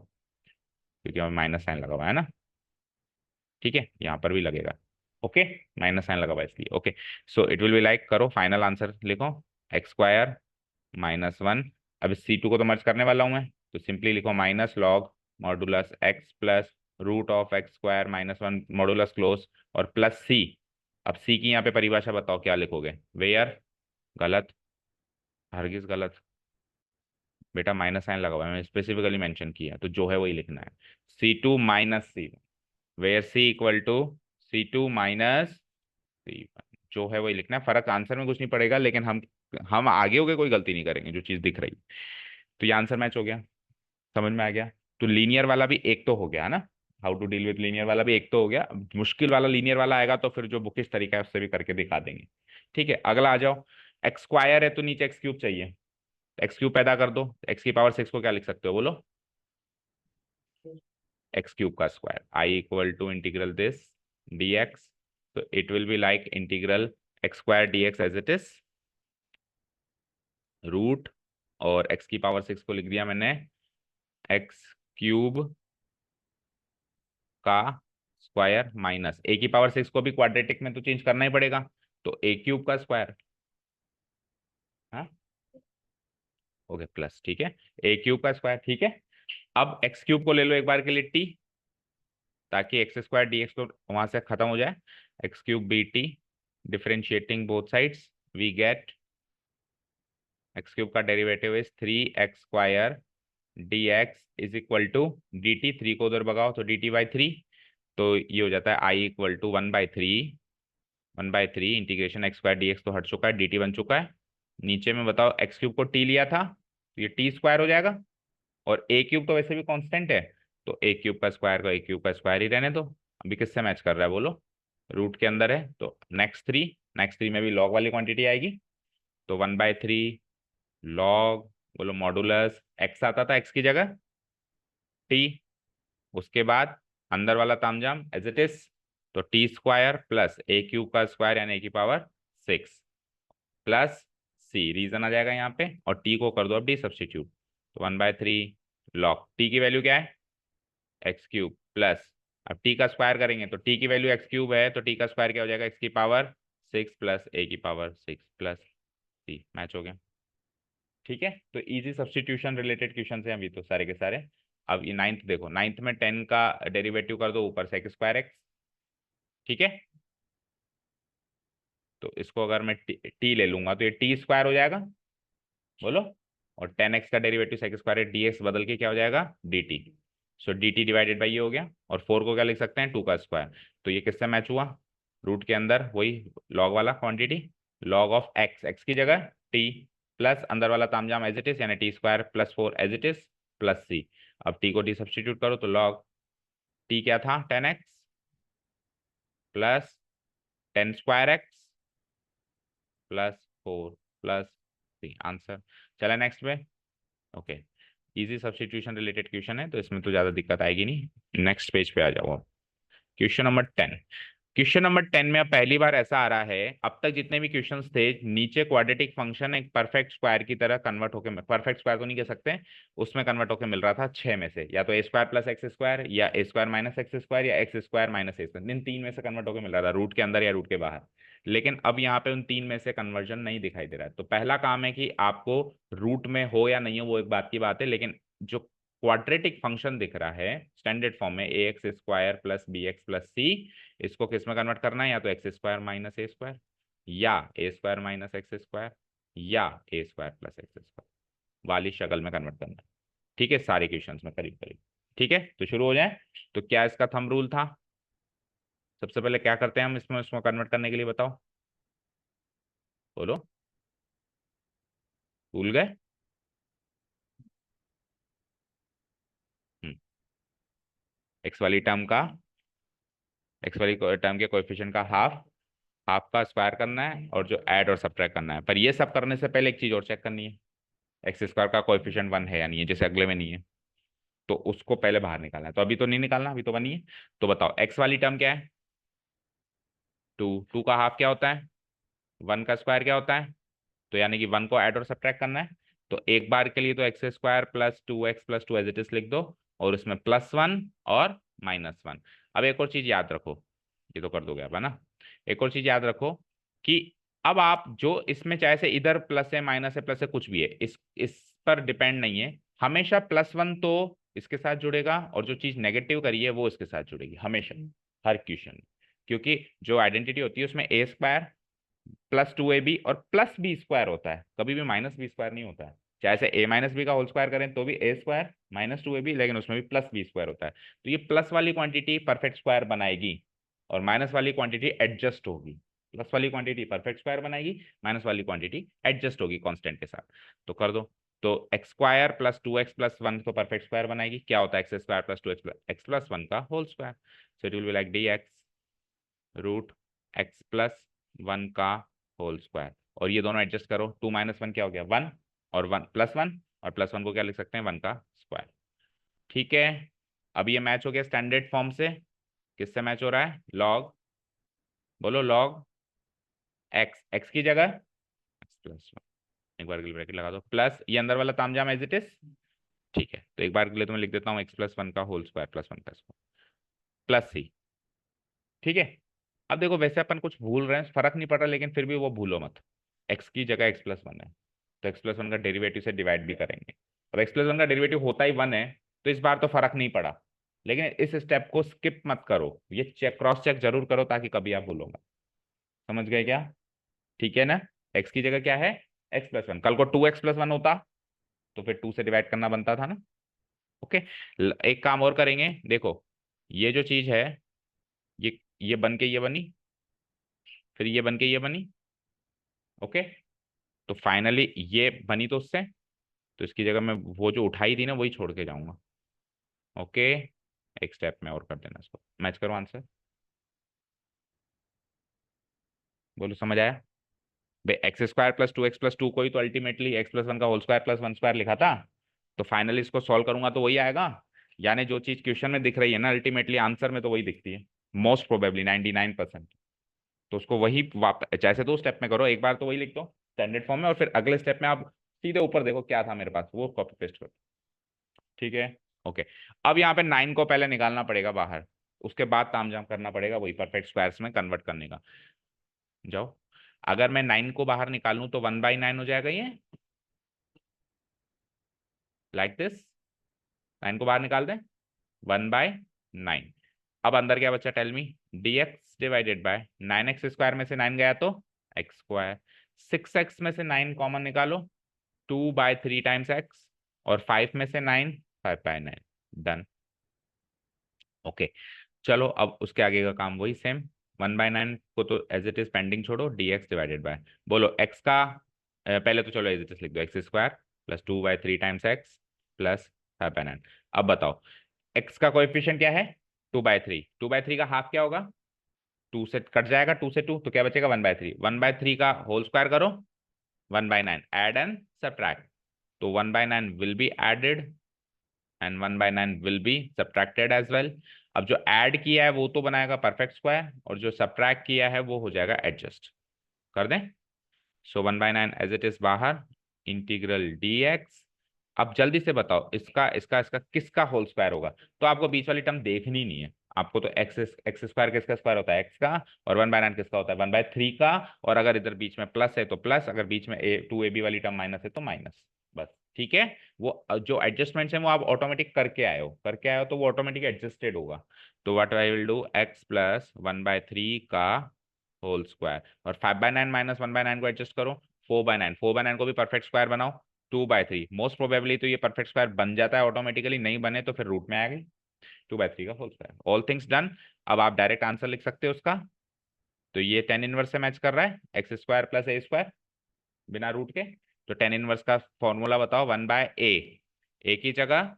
क्योंकि हमें माइनस साइन लगा हुआ है ना, ठीक है, यहाँ पर भी लगेगा, ओके, माइनस साइन लगा हुआ है इसलिए, okay. So it will be like, करो फाइनल आंसर लिखो, एक्स स्क्वायर माइनस वन, अब सी टू को तो मर्ज करने वाला हूं मैं, तो सिंपली लिखो minus log modulus x plus root of x square minus one modulus close, और प्लस सी। अब सी की यहाँ पे परिभाषा बताओ क्या लिखोगे, वेयर, गलत, हरगिज गलत, बेटा माइनस साइन लगा हुआ है, मैंने स्पेसिफिकली मेंशन किया, तो जो है वही लिखना है, c two minus c, where c equal to c two minus c one, जो है वही लिखना है, फर्क आंसर में कुछ नहीं पड़ेगा, लेकिन हम आगे हो गए कोई गलती नहीं करेंगे, जो चीज दिख रही, तो ये आंसर मैच हो गया, समझ में आ गया। तो लीनियर वाला भी एक तो हो गया है ना, how to deal with linear वाला भी एक तो हो गया, अब मुश्किल वाला लीनियर वाला आएगा तो फिर जो बुकिश तरीका है उससे भी करके दिखा देंगे, ठीक है। अगला आ जाओ, एक्स स्क्वायर है तो नीचे एक्स क्यूब चाहिए, एक्स क्यूब पैदा कर दो, एक्स की पावर सिक्स को क्या लिख सकते हो बोलो, एक्स क्यूब का square, I equal to integral this d x, तो it will be like integral x square d x as it is root, और एक्स की पावर सिक्स को लिख दिया मैंने एक्स क्यूब का स्क्वायर माइनस ए की पावर सिक्स को भी क्वाड्रेटिक में तो चेंज करना ही पड़ेगा, तो ए क्यूब का स्क्वायर, हाँ ओके प्लस, ठीक है, ए क्यूब का स्क्वायर, ठीक है। अब एक्स क्यूब को ले लो एक बार के लिए टी, ताकि एक्स स्क्वायर डी एक्स तो वहां से खत्म हो जाए, x cube B t, differentiating both sides we get x cube का derivative is three x square d x is equal to d t, three को उधर भगाओ तो डी टी बाई थ्री, तो ये हो जाता है I equal to one by three, one by three integration x square d x तो हट चुका है, डी टी बन चुका है, नीचे में बताओ एक्स क्यूब को टी लिया था तो ये टी स्क्वायर हो जाएगा, और ए क्यूब तो वैसे भी कांस्टेंट है, तो ए क्यूब का स्क्वायर को ए क्यूब का स्क्वायर ही रहने दो। अभी किससे मैच कर रहा है बोलो, रूट के अंदर है, तो नेक्स्ट थ्री में भी लॉग वाली क्वांटिटी आएगी, तो वन बाय थ्री लॉग, बोलो मॉडुलस एक्स आता था एक्स की जगह टी, उसके बाद अंदर वाला तामझाम एज इट इज, तो टी स्क्वायर प्लस ए क्यूब का स्क्वायर यानी ए की पावर सिक्स प्लस सी, रीजन आ जाएगा यहाँ पे, और टी को कर दो अब डी सब्सटीट्यूट, तो one by three log T की वैल्यू क्या है एक्स क्यूब प्लस, अब टी का स्क्वायर करेंगे तो टी की वैल्यू एक्स क्यूब है, तो टी का स्क्वायर क्या हो जाएगा एक्स की पावर सिक्स प्लस ए की पावर सिक्स प्लस सी, मैच हो गया, ठीक है। तो इजी सब्सटीट्यूशन रिलेटेड क्वेश्चन है अभी तो सारे के सारे। अब ये नाइन्थ देखो, नाइन्थ में टेन का डेरिवेटिव कर दो ऊपर से एक्स स्क्वायर एक्स, ठीक है, तो इसको अगर मैं टी ले लूंगा तो ये टी स्क्वायर हो जाएगा, बोलो, और टेन एक्स का derivative x square d x बदल के क्या हो जाएगा D t, so D T divided by ये हो गया, और फोर को क्या लिख सकते हैं टू का स्क्वायर, तो ये किससे मैच हुआ, रूट के अंदर वही लॉग वाला quantity, log of x, x की जगह टी प्लस अंदर वाला तामझाम एज इट इज यानी t square plus four as it is plus c, अब टी को टी सब्सटीट्यूट करो तो लॉग t क्या था 10x plus 10 square x plus 4 plus 3 answer. चला नेक्स्ट पे। Okay, easy substitution related question है तो इसमें तो ज्यादा दिक्कत आएगी नहीं। नेक्स्ट पेज पे आ जाओ आप। Question number 10। क्वेश्चन नंबर 10 में अब पहली बार ऐसा आ रहा है, अब तक जितने भी क्वेश्चंस थे नीचे क्वाड्रेटिक फंक्शन एक परफेक्ट स्क्वायर की तरह कन्वर्ट होकर, परफेक्ट स्क्वायर तो नहीं कह सकते, उसमें कन्वर्ट होकर मिल रहा था छह में से, या तो ए स्क्वायर प्लस एक्स स्क्वायर या a square minus x square या x square minus a square, इन तीन में से कन्वर्ट होकर मिल रहा था, रूट के अंदर या रूट के बाहर। लेकिन अब यहाँ पे उन तीन में से कन्वर्जन नहीं दिखाई दे रहा है। तो पहला काम है कि आपको रूट में हो या नहीं हो वो एक बात की बात है, लेकिन जो क्वाड्रेटिक फंक्शन दिख रहा है स्टैंडर्ड फॉर्म में a x square plus b x plus c, इसको किस में कन्वर्ट करना है, या तो x square minus a square या a square minus x square या a square plus x square वाली शक्ल में कन्वर्ट करना है। ठीक है, सारे क्वेश्चंस में करीब करीब। ठीक है, तो शुरू हो जाए। तो क्या इसका थंब रूल था? सबसे पहले क्या करते हैं हम इसमें कन्वर्ट करने के लिए, बताओ, बोलो, भूल गए? एक्स वाली टर्म का, एक्स वाली टर्म के कोएफिशिएंट का हाफ, हाफ का स्क्वायर करना है और जो ऐड और सब्ट्रैक्ट करना है। पर ये सब करने से पहले एक चीज और चेक करनी है, एक्स स्क्वायर का कोएफिशिएंट 1 है या नहीं है, जैसे अगले में नहीं है, तो उसको पहले बाहर निकालना है। तो अभी तो नहीं निकालना, अभी तो 1 ही है। तो बताओ एक्स वाली टर्म क्या है? 2, 2 का हाफ क्या होता है? 1 का स्क्वायर क्या होता है? तो यानी कि 1 को ऐड और सब्ट्रैक्ट करना है। तो एक बार के लिए तो x square plus 2x plus 2 as it is लिख दो, और उसमें +1 और -1। अब एक और चीज याद रखो, ये तो कर दोगे आप, है ना? एक और चीज याद रखो कि अब आप जो इसमें चाहे से इधर प्लस है माइनस है प्लस है कुछ भी है, इस पर डिपेंड नहीं है, हमेशा +1 तो इसके साथ जुड़ेगा और जो चीज नेगेटिव करी है वो इसके साथ जुड़ेगी हमेशा, हर क्वेश्चन में। क्योंकि जो आइडेंटिटी होती है उसमें ए स्क्वायर प्लस 2ab और प्लस बी स्क्वायर होता है, कभी भी माइनस बी स्क्वायर नहीं होता है। चाहे से a माइनस बी का होल स्क्वायर करें तो भी ए स्क्वायर माइनस 2ab, लेकिन उसमें भी प्लस बी स्क्वायर होता है। तो ये प्लस वाली क्वांटिटी परफेक्ट स्क्वायर बनाएगी और माइनस वाली क्वांटिटी एडजस्ट होगी। प्लस वाली क्वांटिटी परफेक्ट स्क्वायर बनाएगी, माइनस वाली क्वांटिटी एडजस्ट होगी कांस्टेंट के साथ। तो कर दो। तो x square plus 2x plus 1 तो परफेक्ट स्क्वायर बनाएगी, क्या होता है x square plus 2x x plus 1 का whole square. So it will be like dx root x plus 1 का होल स्क्वायर, और ये दोनों एडजस्ट करो, 2 - 1 क्या हो गया 1, और 1 +1, और +1 को क्या लिख सकते हैं 1 का स्क्वायर। ठीक है, अब ये मैच हो गया स्टैंडर्ड फॉर्म से। किससे मैच हो रहा है? लॉग, बोलो लॉग एक्स, एक्स की जगह x+1, एक बार के लिए ब्रैकेट लगा दो, प्लस ये अंदर वाला तामझाम एज इट इज। ठीक है, तो एक बार के लिए तो मैं लिख देता हूँ x+1 का होल स्क्वायर प्लस 1 का स्क्वायर प्लस सी। ठीक है, अब देखो वैसे अपन कुछ भूल रहे हैं, फर्क नहीं पड़ रहा, लेकिन फिर भी वो भूलो मत, एक्स की जगह x+1 है, तो x+1 का डेरिवेटिव से डिवाइड भी करेंगे, और x+1 का डेरिवेटिव होता ही 1 है, तो इस बार तो फर्क नहीं पड़ा। लेकिन इस स्टेप को स्किप मत करो, ये चेक, क्रॉस चेक जरूर करो ताकि कभी आप भूलो मत। समझ गए क्या? ठीक है ना? एक्स की जगह क्या है? x+1, कल को 2x+1 होता तो फिर 2 से डिवाइड करना बनता था ना। ओके, एक काम और करेंगे, देखो ये जो चीज है, ये बन के ये बनी, फिर ये बन के ये बनी। ओके, तो फाइनली ये बनी तो उससे, तो इसकी जगह मैं वो जो उठाई थी ना वही छोड़ के जाऊंगा। ओके, एक स्टेप में और कर देना, इसको मैच करो आंसर, बोलो समझ आया? भाई एक्स स्क्वायर प्लस 2x+2 को ही तो अल्टीमेटली x+1 का होल स्क्वायर प्लस 1 स्क्वायर लिखा था, तो फाइनली इसको सॉल्व करूंगा तो वही आएगा। यानी जो चीज क्वेश्चन में दिख रही है ना अल्टीमेटली आंसर में तो वही दिखती है, मोस्ट प्रोबेबली 99%। तो उसको वही जैसे दो स्टेप में करो, एक बार तो वही लिख दो स्टैंडर्ड फॉर्म में, और फिर अगले स्टेप में आप सीधे ऊपर देखो क्या था मेरे पास, वो कॉपी पेस्ट करो। ठीक है, ओके। अब यहाँ पे 9 को पहले निकालना पड़ेगा बाहर, उसके बाद तामझाम करना पड़ेगा वही परफेक्ट स्क्वायर्स में कन्वर्ट करने का। जाओ, अगर मैं 9 को बाहर निकालूं तो 1/9 हो जाएगा ये, लाइक दिस। 9 को बाहर निकाल दें, 1/9। अब अंदर क्या बचा, tell me? dx divided by 9x square में से 9 गया तो एक्स स्क्वायर, 6x में से 9 कॉमन निकालो, 2/3 टाइम्स x, और 5 में से 9 5/9। डन। ओके, चलो अब उसके आगे का काम वही सेम, 1/9 को तो एज इट इज पेंडिंग छोड़ो, dx डिवाइडेड बाय, बोलो x का पहले तो चलो एज इट इज लिख दो, x square plus 2/3 times x plus 5/9। अब बताओ x का कोएफिशिएंट क्या है? 2/3, 2/3 का हाफ क्या होगा, 2 से कट जाएगा, 2 से 2 तो क्या बचेगा 1/3, 1/3 का होल स्क्वायर करो 1/9, एड एंड सब्ट्रैक्ट, तो 1/9 will be added and 1/9 will be subtracted as well. अब जो ऐड किया है वो तो बनाएगा परफेक्ट स्क्वायर, और जो सब्ट्रैक्ट किया है वो हो जाएगा एडजस्ट, कर दें। सो 1/9 एज इट इज बाहर, इंटीग्रल dx। अब जल्दी से बताओ इसका इसका इसका किसका होल स्क्वायर होगा, तो आपको बीच वाली टर्म देखनी नहीं है, आपको तो एक्स एक्स स्क्वायर किसका स्क्वायर होता है, एक्स का, और 1/9 किसका होता है 1/3 का, और अगर इधर बीच में प्लस है तो प्लस, अगर बीच में 2ab वाली टर्म माइनस है तो माइनस, बस ठीक है। वो जो एडजस्टमेंट्स है वो आप ऑटोमेटिक करके आए हो तो वो ऑटोमेटिक एडजस्टेड होगा। तो what I will do, x plus 1/3 का होल स्क्वायर, और 5/9 माइनस 1/9 को एडजस्ट करो, 4/9, 4/9 को भी परफेक्ट स्क्वायर बनाओ, 2/3, मोस्ट प्रोबेबली तो ये परफेक्ट स्क्वायर बन जाता है ऑटोमेटिकली, नहीं बने तो फिर रूट में आ गई, 2/3 का whole square, all things done. अब आप डायरेक्ट आंसर लिख सकते हो उसका, तो ये टेन इनवर्स से मैच कर रहा है, एक्स स्क्वायर प्लस ए स्क्वायर बिना रूट के। तो टेन इनवर्स का फॉर्मूला बताओ, 1/a, ए की जगह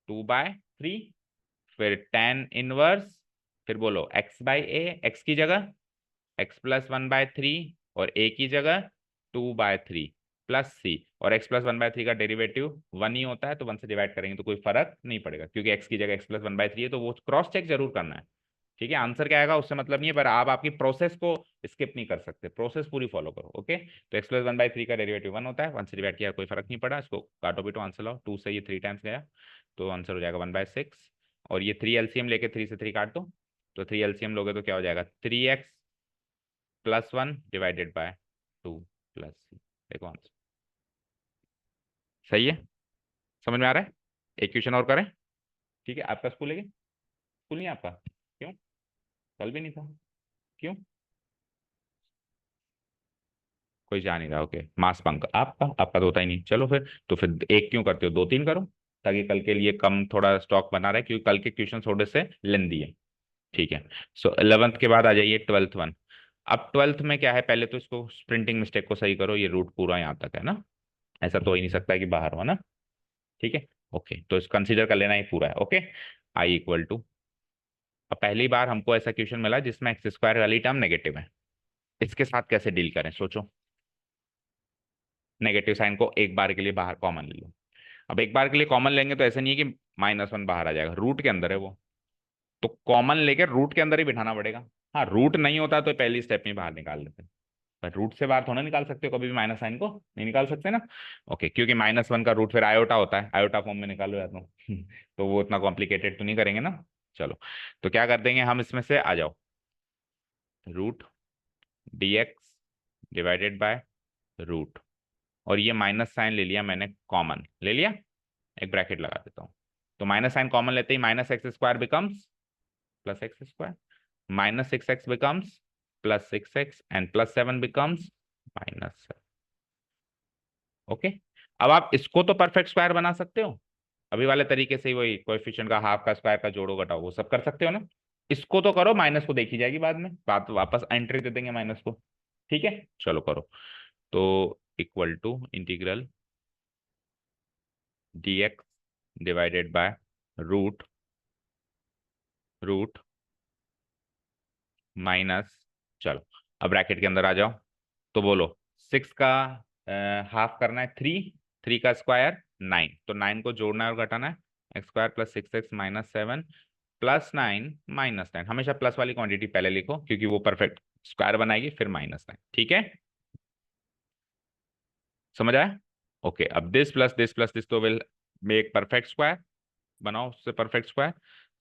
2/3, फिर टेन इनवर्स, फिर बोलो x/a, एक्स की जगह x प्लस 1/3, और a की जगह 2/3 प्लस c, और x प्लस 1/3 का डेरिवेटिव 1 ही होता है, तो 1 से डिवाइड करेंगे तो कोई फर्क नहीं पड़ेगा, क्योंकि x की जगह x प्लस 1/3 है, तो वो क्रॉस चेक जरूर करना है, ठीक है। आंसर क्या आएगा उससे मतलब नहीं है, पर आप आपकी प्रोसेस को स्किप नहीं कर सकते, प्रोसेस पूरी फॉलो करो, ओके। तो x प्लस 1/3 का डेरिवेटिव 1 होता है, 1 से डिवाइड किया कोई फर्क नहीं पड़ा, इसको काटो पीटो आंसर लाओ, 2 से ये 3 टाइम्स गया, तो आंसर हो जाएगा 1/6, और ये 3 एलसीएम लेके 3 से 3 काट दो, तो 3 एलसीएम लोगे तो क्या हो जाएगा 3x plus 1 divided by 2 plus c, देखो आंसर सही है, समझ में आ रहा है। एक क्वेश्चन और करें, ठीक है। आपका स्कूल है क्या? स्कूल नहीं है आपका, क्यों, कल भी नहीं था, क्यों, कोई जा नहीं रहा, ओके, मास पंक आपका, आपका तो होता ही नहीं, चलो फिर एक क्यों करते हो, 2-3 करो, ताकि कल के लिए कम थोड़ा स्टॉक बना रहे, क्योंकि कल के क्वेश्चन थोड़े से लेंदी है, ठीक है। सो 11th के बाद आ जाइए 12th वन। अब 12th में क्या है, पहले तो इसको प्रिंटिंग मिस्टेक को सही करो, ये रूट पूरा यहाँ तक है ना, ऐसा तो हो ही नहीं सकता कि बाहर हो ना, ठीक है। ओके, तो इसको कंसीडर कर लेना ही पूरा है, ओके। आई इक्वल टू, अब पहली बार हमको ऐसा क्वेश्चन मिला जिसमें एक्स स्क्वायर वाली टर्म नेगेटिव है, इसके साथ कैसे डील करें सोचो। नेगेटिव साइन को एक बार के लिए बाहर कॉमन ले लो। अब एक बार के लिए कॉमन लेंगे तो ऐसा नहीं है कि -1 बाहर आ जाएगा, रूट के अंदर है वो, तो कॉमन लेके रूट के अंदर ही बिठाना पड़ेगा। हाँ, रूट नहीं होता तो पहली स्टेप में बाहर निकाल लेते हैं, पर रूट से बाहर थोड़ा निकाल सकते हो, कभी भी माइनस साइन को नहीं निकाल सकते ना, ओके, क्योंकि -1 का रूट फिर आयोटा होता है, आयोटा फॉर्म में निकालो या तो वो इतना कॉम्प्लिकेटेड तो नहीं करेंगे ना। चलो, तो क्या कर देंगे हम, इसमें से आ जाओ, root dx divided by root, और ये माइनस साइन ले लिया मैंने, कॉमन ले लिया, एक ब्रैकेट लगा देता हूँ, तो माइनस साइन कॉमन लेते ही -x² becomes +x², -6x becomes +6x, and +7 becomes -7, okay. अब आप इसको तो परफेक्ट स्क्वायर बना सकते हो, अभी वाले तरीके से ही, वही कोएफिशिएंट का हाफ का स्क्वायर का जोड़ो घटाओ वो सब कर सकते हो ना, इसको तो करो, माइनस को देखी जाएगी बाद में, बात वापस एंट्री दे देंगे माइनस को, ठीक है। चलो करो, तो equal to integral dx divided by root root minus, चलो अब ब्रैकेट के अंदर आ जाओ, तो बोलो 6 का हाफ करना है 3, 3 का स्क्वायर 9, तो 9 को जोड़ना है और घटाना है, x² प्लस 6x -7 +9 -9, हमेशा प्लस वाली क्वांटिटी पहले लिखो क्योंकि वो परफेक्ट स्क्वायर बनाएगी, फिर -9, ठीक है, समझ आया। ओके, अब दिस तो विल मेक परफेक्ट स्क्वायर, बनाओ उससे perfect square,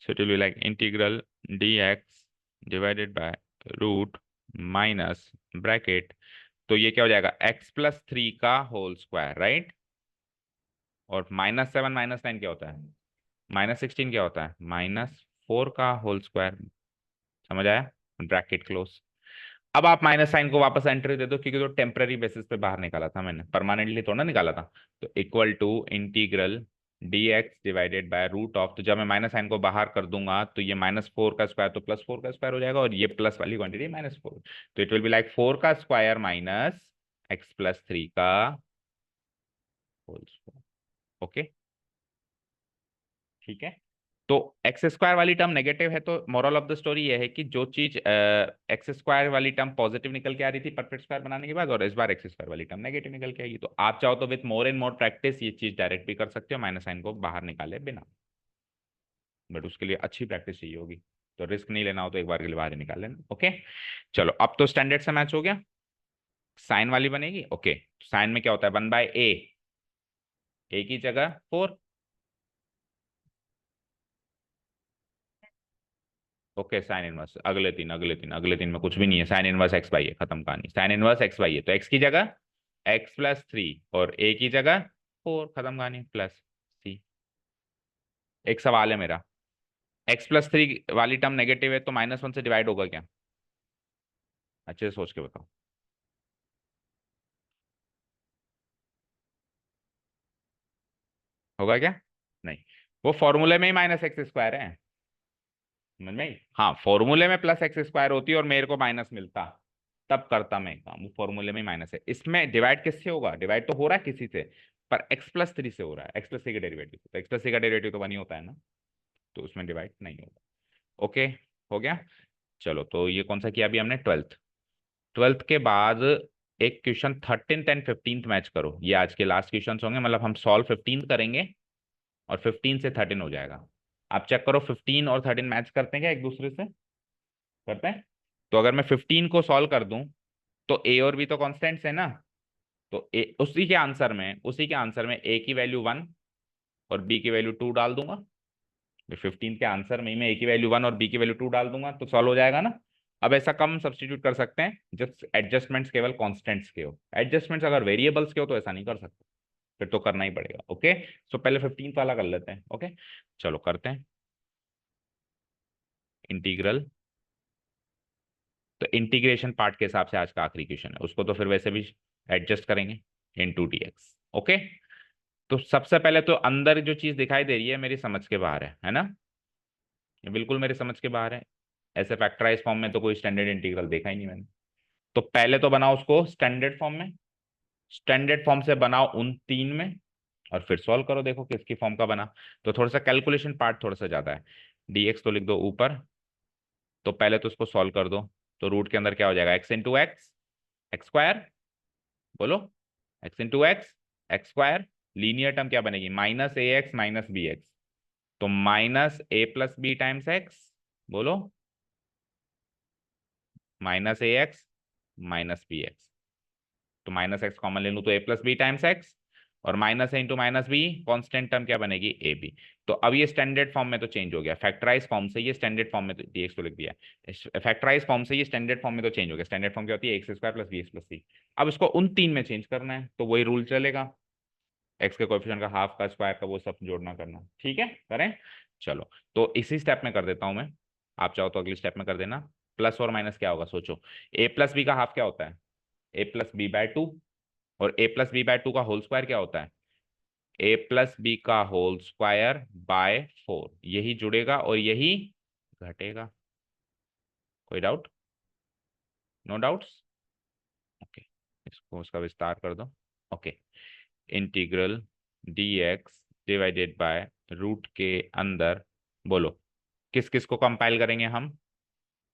so it will be like integral dx divided by root minus bracket, तो ये क्या हो जाएगा x+3 का होल स्क्वायर, राइट, और -7 -9 क्या होता है, -16 क्या होता है, -4 का होल स्क्वायर, समझ आया, ब्रैकेट क्लोज। अब आप माइनस साइन को वापस एंट्री दे दो, क्योंकि तो टेम्पररी बेसिस पे बाहर निकाला था मैंने, परमानेंटली थोड़ा निकाला था, तो equal to integral dx divided by root of, तो जब मैं माइनस साइन को बाहर कर दूंगा तो ये -4 का स्क्वायर तो +4 का स्क्वायर हो जाएगा, और ये प्लस वाली क्वांटिटी -4, तो इट विल बी लाइक 4 का स्क्वायर माइनस x+3 का होल स्क्वायर, ओके, ठीक है। तो एक्स स्क्वायर वाली टर्म नेगेटिव है, तो मोरल ऑफ द स्टोरी ये है कि जो चीज एक्स स्क्वायर वाली टर्म पॉजिटिव निकल के आ रही थी परफेक्ट स्क्वायर बनाने के बाद, और इस बार एक्स स्क्वायर वाली टर्म नेगेटिव निकल के आएगी, तो आप चाहो तो with more and more practice ये चीज डायरेक्ट भी कर सकते हो माइनस साइन को बाहर निकाले बिना, बट उसके लिए अच्छी प्रैक्टिस चाहिए होगी। तो रिस्क नहीं लेना हो तो एक बार के लिए बाहर ही निकाल लेना। ओके चलो, अब तो स्टैंडर्ड से मैच हो गया, साइन वाली बनेगी। ओके साइन में क्या होता है, 1/a, ए की जगह 4। ओके साइन इनवर्स, अगले तीन में कुछ भी नहीं है, साइन इनवर्स एक्स बाई है, खत्म कहानी, साइन इनवर्स एक्स बाई है, तो एक्स की जगह x+3 और a की जगह 4, खत्म कहानी, प्लस सी। एक सवाल है मेरा, x+3 वाली टर्म नेगेटिव है तो -1 से डिवाइड होगा क्या? अच्छे से सोच के बताओ। होगा क्या? नहीं, वो फॉर्मूले में ही -x² है, समझ में आई? हाँ फॉर्मूले में +x² होती है और मेरे को माइनस मिलता, तब करता मैं काम, वो फॉर्मूले में ही माइनस है। इसमें डिवाइड किससे होगा, डिवाइड तो हो रहा है किसी से, पर x+3 से हो रहा है, x+3 का डेरिवेटिव, तो x+3 का डेरिवेटिव तो 1 ही होता है ना, तो उसमें डिवाइड नहीं होगा। ओके हो गया। चलो तो ये कौन सा किया अभी हमने, ट्वेल्थ। ट्वेल्थ के बाद एक question 13th and 15th match करो, ये आज के लास्ट क्वेश्चन होंगे, मतलब हम सॉल्व 15th करेंगे और 15 से 13 हो जाएगा। आप चेक करो 15 और 13 मैच करते हैं क्या एक दूसरे से, करते हैं? तो अगर मैं 15 को सॉल्व कर दूं तो ए और बी तो कॉन्स्टेंट्स है ना, तो ए उसी के आंसर में ए की वैल्यू 1 और बी की वैल्यू 2 डाल दूंगा। 15 के आंसर में ही मैं ए की वैल्यू 1 और बी की वैल्यू 2 डाल दूंगा तो सॉल्व हो जाएगा ना। अब ऐसा कम सब्सटीट्यूट कर सकते हैं जब एडजस्टमेंट्स केवल कॉन्स्टेंट्स के हो, एडजस्टमेंट्स अगर वेरिएबल्स के हो तो ऐसा नहीं कर सकते, फिर तो करना ही पड़ेगा। ओके सो पहले 15 वाला कर लेते हैं। ओके चलो करते हैं इंटीग्रल। तो इंटीग्रेशन पार्ट के हिसाब से आज का आखिरी क्वेश्चन है, उसको तो फिर वैसे भी एडजस्ट करेंगे, इनटू dx। ओके तो सबसे पहले तो अंदर जो चीज दिखाई दे रही है मेरी समझ के बाहर है ना, ये बिल्कुल मेरे समझ के बाहर है। ऐसे फैक्टराइज फॉर्म में तो कोई स्टैंडर्ड इंटीग्रल देखा ही नहीं मैंने। तो पहले तो बनाओ उसको स्टैंडर्ड फॉर्म में, स्टैंडर्ड फॉर्म से बनाओ उन तीन में, और फिर सॉल्व करो, देखो किसकी फॉर्म का बना। तो थोड़ा सा कैलकुलेशन पार्ट थोड़ा सा ज्यादा है, dx तो लिख दो ऊपर, तो पहले तो उसको सॉल्व कर दो। तो रूट के अंदर क्या हो जाएगा, x बोलो, x, लीनियर टर्म क्या बनेगी, -ax -bx, तो -a+b टाइम्स x, बोलो, -ax -bx, तो -x कॉमन ले लूं तो a+b टाइम्स x, और -a × -b कांस्टेंट टर्म क्या बनेगी, ab। तो अब ये स्टैंडर्ड फॉर्म में तो चेंज हो गया, फैक्टराइज फॉर्म से ये स्टैंडर्ड फॉर्म में तो dx तो लिख दिया, फैक्टराइज फॉर्म से ये स्टैंडर्ड फॉर्म में तो चेंज हो गया। स्टैंडर्ड फॉर्म क्या होती है, x² + bx + c। अब इसको उन तीन में चेंज करना है तो वही रूल चलेगा, एक्स के कोएफिशिएंट का हाफ का स्क्वायर का वो सब जोड़ना करना, ठीक है करें। चलो तो इसी स्टेप में कर देता हूं मैं, आप चाहो तो अगली स्टेप में कर देना। प्लस और माइनस क्या होगा सोचो, a+b का हाफ क्या होता है, a+b/2, और a+b/2 का होल स्क्वायर क्या होता है, a+b का होल स्क्वायर बाय 4, यही जुड़ेगा और यही घटेगा। कोई डाउट? No doubts? ओके इसको उसका विस्तार कर दो। Okay integral dx divided by root के अंदर, बोलो किस किस को कंपाइल करेंगे हम,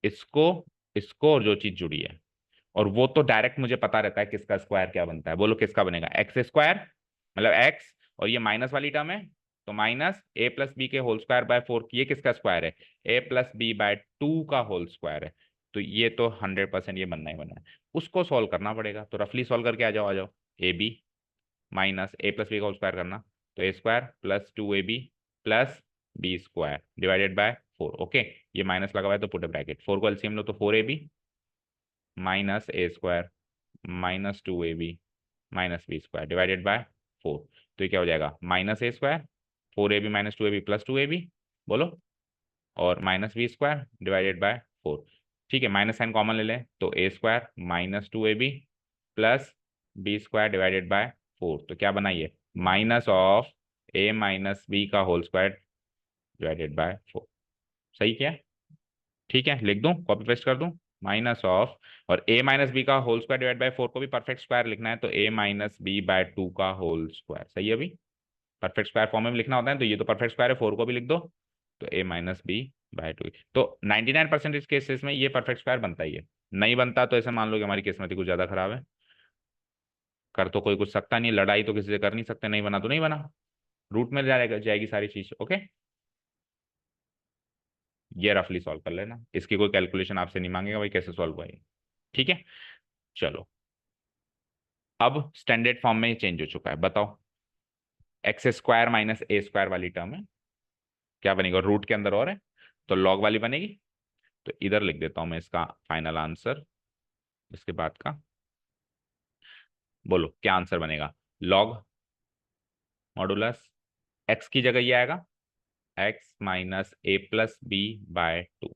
इसको, इसको और जो चीज जुड़ी है, और वो तो डायरेक्ट मुझे पता रहता है किसका स्क्वायर क्या बनता है, बोलो किसका बनेगा, x², मतलब x, और ये माइनस वाली टर्म है तो -a+b के होल स्क्वायर बाय 4, ये किसका स्क्वायर है, a+b/2 का होल स्क्वायर है, तो ये तो 100% ये बनना ही बनना है। उसको सॉल्व करना पड़ेगा, तो रफली सॉल्व करके आ जाओ ab -a+b का होल स्क्वायर करना, तो a² + 2ab + b² divided by 4। Okay ये माइनस लगा हुआ है तो पुट ब्रैकेट, 4 को एलसीएम लो तो 4ab -a² -2ab -b² divided by 4, तो ये क्या हो जाएगा, -a², 4ab -2ab + 2ab, बोलो, और -b² डिवाइडेड बाय 4। ठीक है माइनस साइन कॉमन ले लें तो a² -2ab + b² divided by 4, तो क्या बनाइए, -a - b का होल स्क्वायर डिवाइडेड बाय 4। सही क्या? ठीक है लिख दूं, कॉपी पेस्ट कर दूं, -, और a - b का होल स्क्वायर डिवाइड बाय 4 को भी परफेक्ट स्क्वायर लिखना है तो a - b/2 का होल स्क्वायर। सही है, अभी परफेक्ट स्क्वायर फॉर्म में लिखना होता है, तो ये तो परफेक्ट स्क्वायर है, 4 को भी लिख दो, तो a minus b by two. तो 99% केसेस में ये परफेक्ट स्क्वायर बनता ही है। नहीं बनता तो ऐसे मान लो कि हमारी किस्मत ही कुछ ज्यादा खराब है। कर तो कोई कुछ सकता नहीं, लड़ाई तो किसी से कर नहीं सकते, नहीं बना तो नहीं बना, रूट में जाएगा जाएगी सारी चीज। ओके, ये रफली सॉल्व कर लेना, इसकी कोई कैलकुलेशन आपसे नहीं मांगेगा भाई कैसे सॉल्व हुआ ये। ठीक है, चलो अब स्टैंडर्ड फॉर्म में चेंज हो चुका है, बताओ x square minus a square वाली टर्म है, क्या बनेगा, रूट के अंदर और है तो लॉग वाली बनेगी। तो इधर लिख देता हूं मैं इसका फाइनल आंसर, इसके बाद का बोलो क्या आंसर बनेगा। लॉग मॉडुलस एक्स की जगह ये आएगा x minus a plus b by two,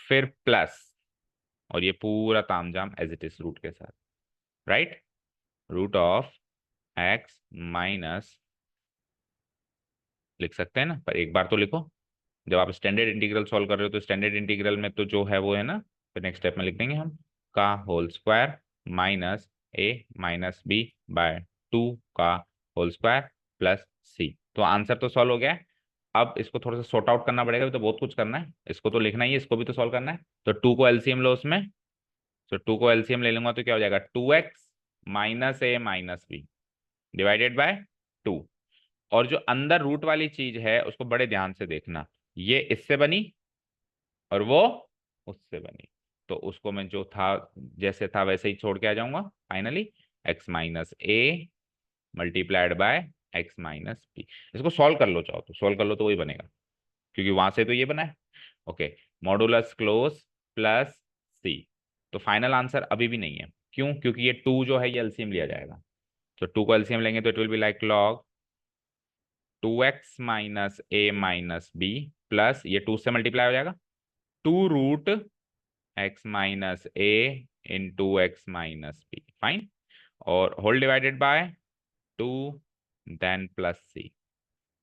फिर प्लस, और ये पूरा तामझाम एज इट इज रूट के साथ, right, root of x minus, लिख सकते हैं ना, पर एक बार तो लिखो। जब आप स्टैंडर्ड इंटीग्रल सॉल्व कर रहे हो तो स्टैंडर्ड इंटीग्रल में तो जो है वो है ना, फिर नेक्स्ट स्टेप में लिख देंगे हम का whole square minus a minus b by two का होल स्क्वायर प्लस सी। तो आंसर तो सॉल्व हो गया है। अब इसको थोड़ा सा सॉर्ट आउट करना पड़ेगा, तो बहुत कुछ करना है, इसको तो लिखना ही है, इसको भी तो सॉल्व करना है। तो टू को एलसीएम लो उसमें, तो टू को एलसीएम ले लूंगा तो क्या हो जाएगा, 2x minus a minus b divided by two. और जो अंदर रूट वाली चीज है उसको बड़े ध्यान से देखना, ये इससे बनी और वो उससे बनी, तो उसको मैं जो था जैसे था वैसे ही छोड़ के आ जाऊंगा। Finally x minus a multiplied by x minus b. इसको सॉल्व कर लो, चाहो तो सॉल्व कर लो तो वही बनेगा, क्योंकि वहां से तो ये बना है। Okay, modulus close plus c. तो फाइनल आंसर अभी भी नहीं है, क्यों, क्योंकि ये टू जो है ये एलसीएम लिया जाएगा। तो टू को एलसीएम लेंगे तो it will be like log 2x minus a minus b plus ये टू से मल्टीप्लाई हो जाएगा, two root x minus a into x minus b, fine, और whole divided by two then plus c.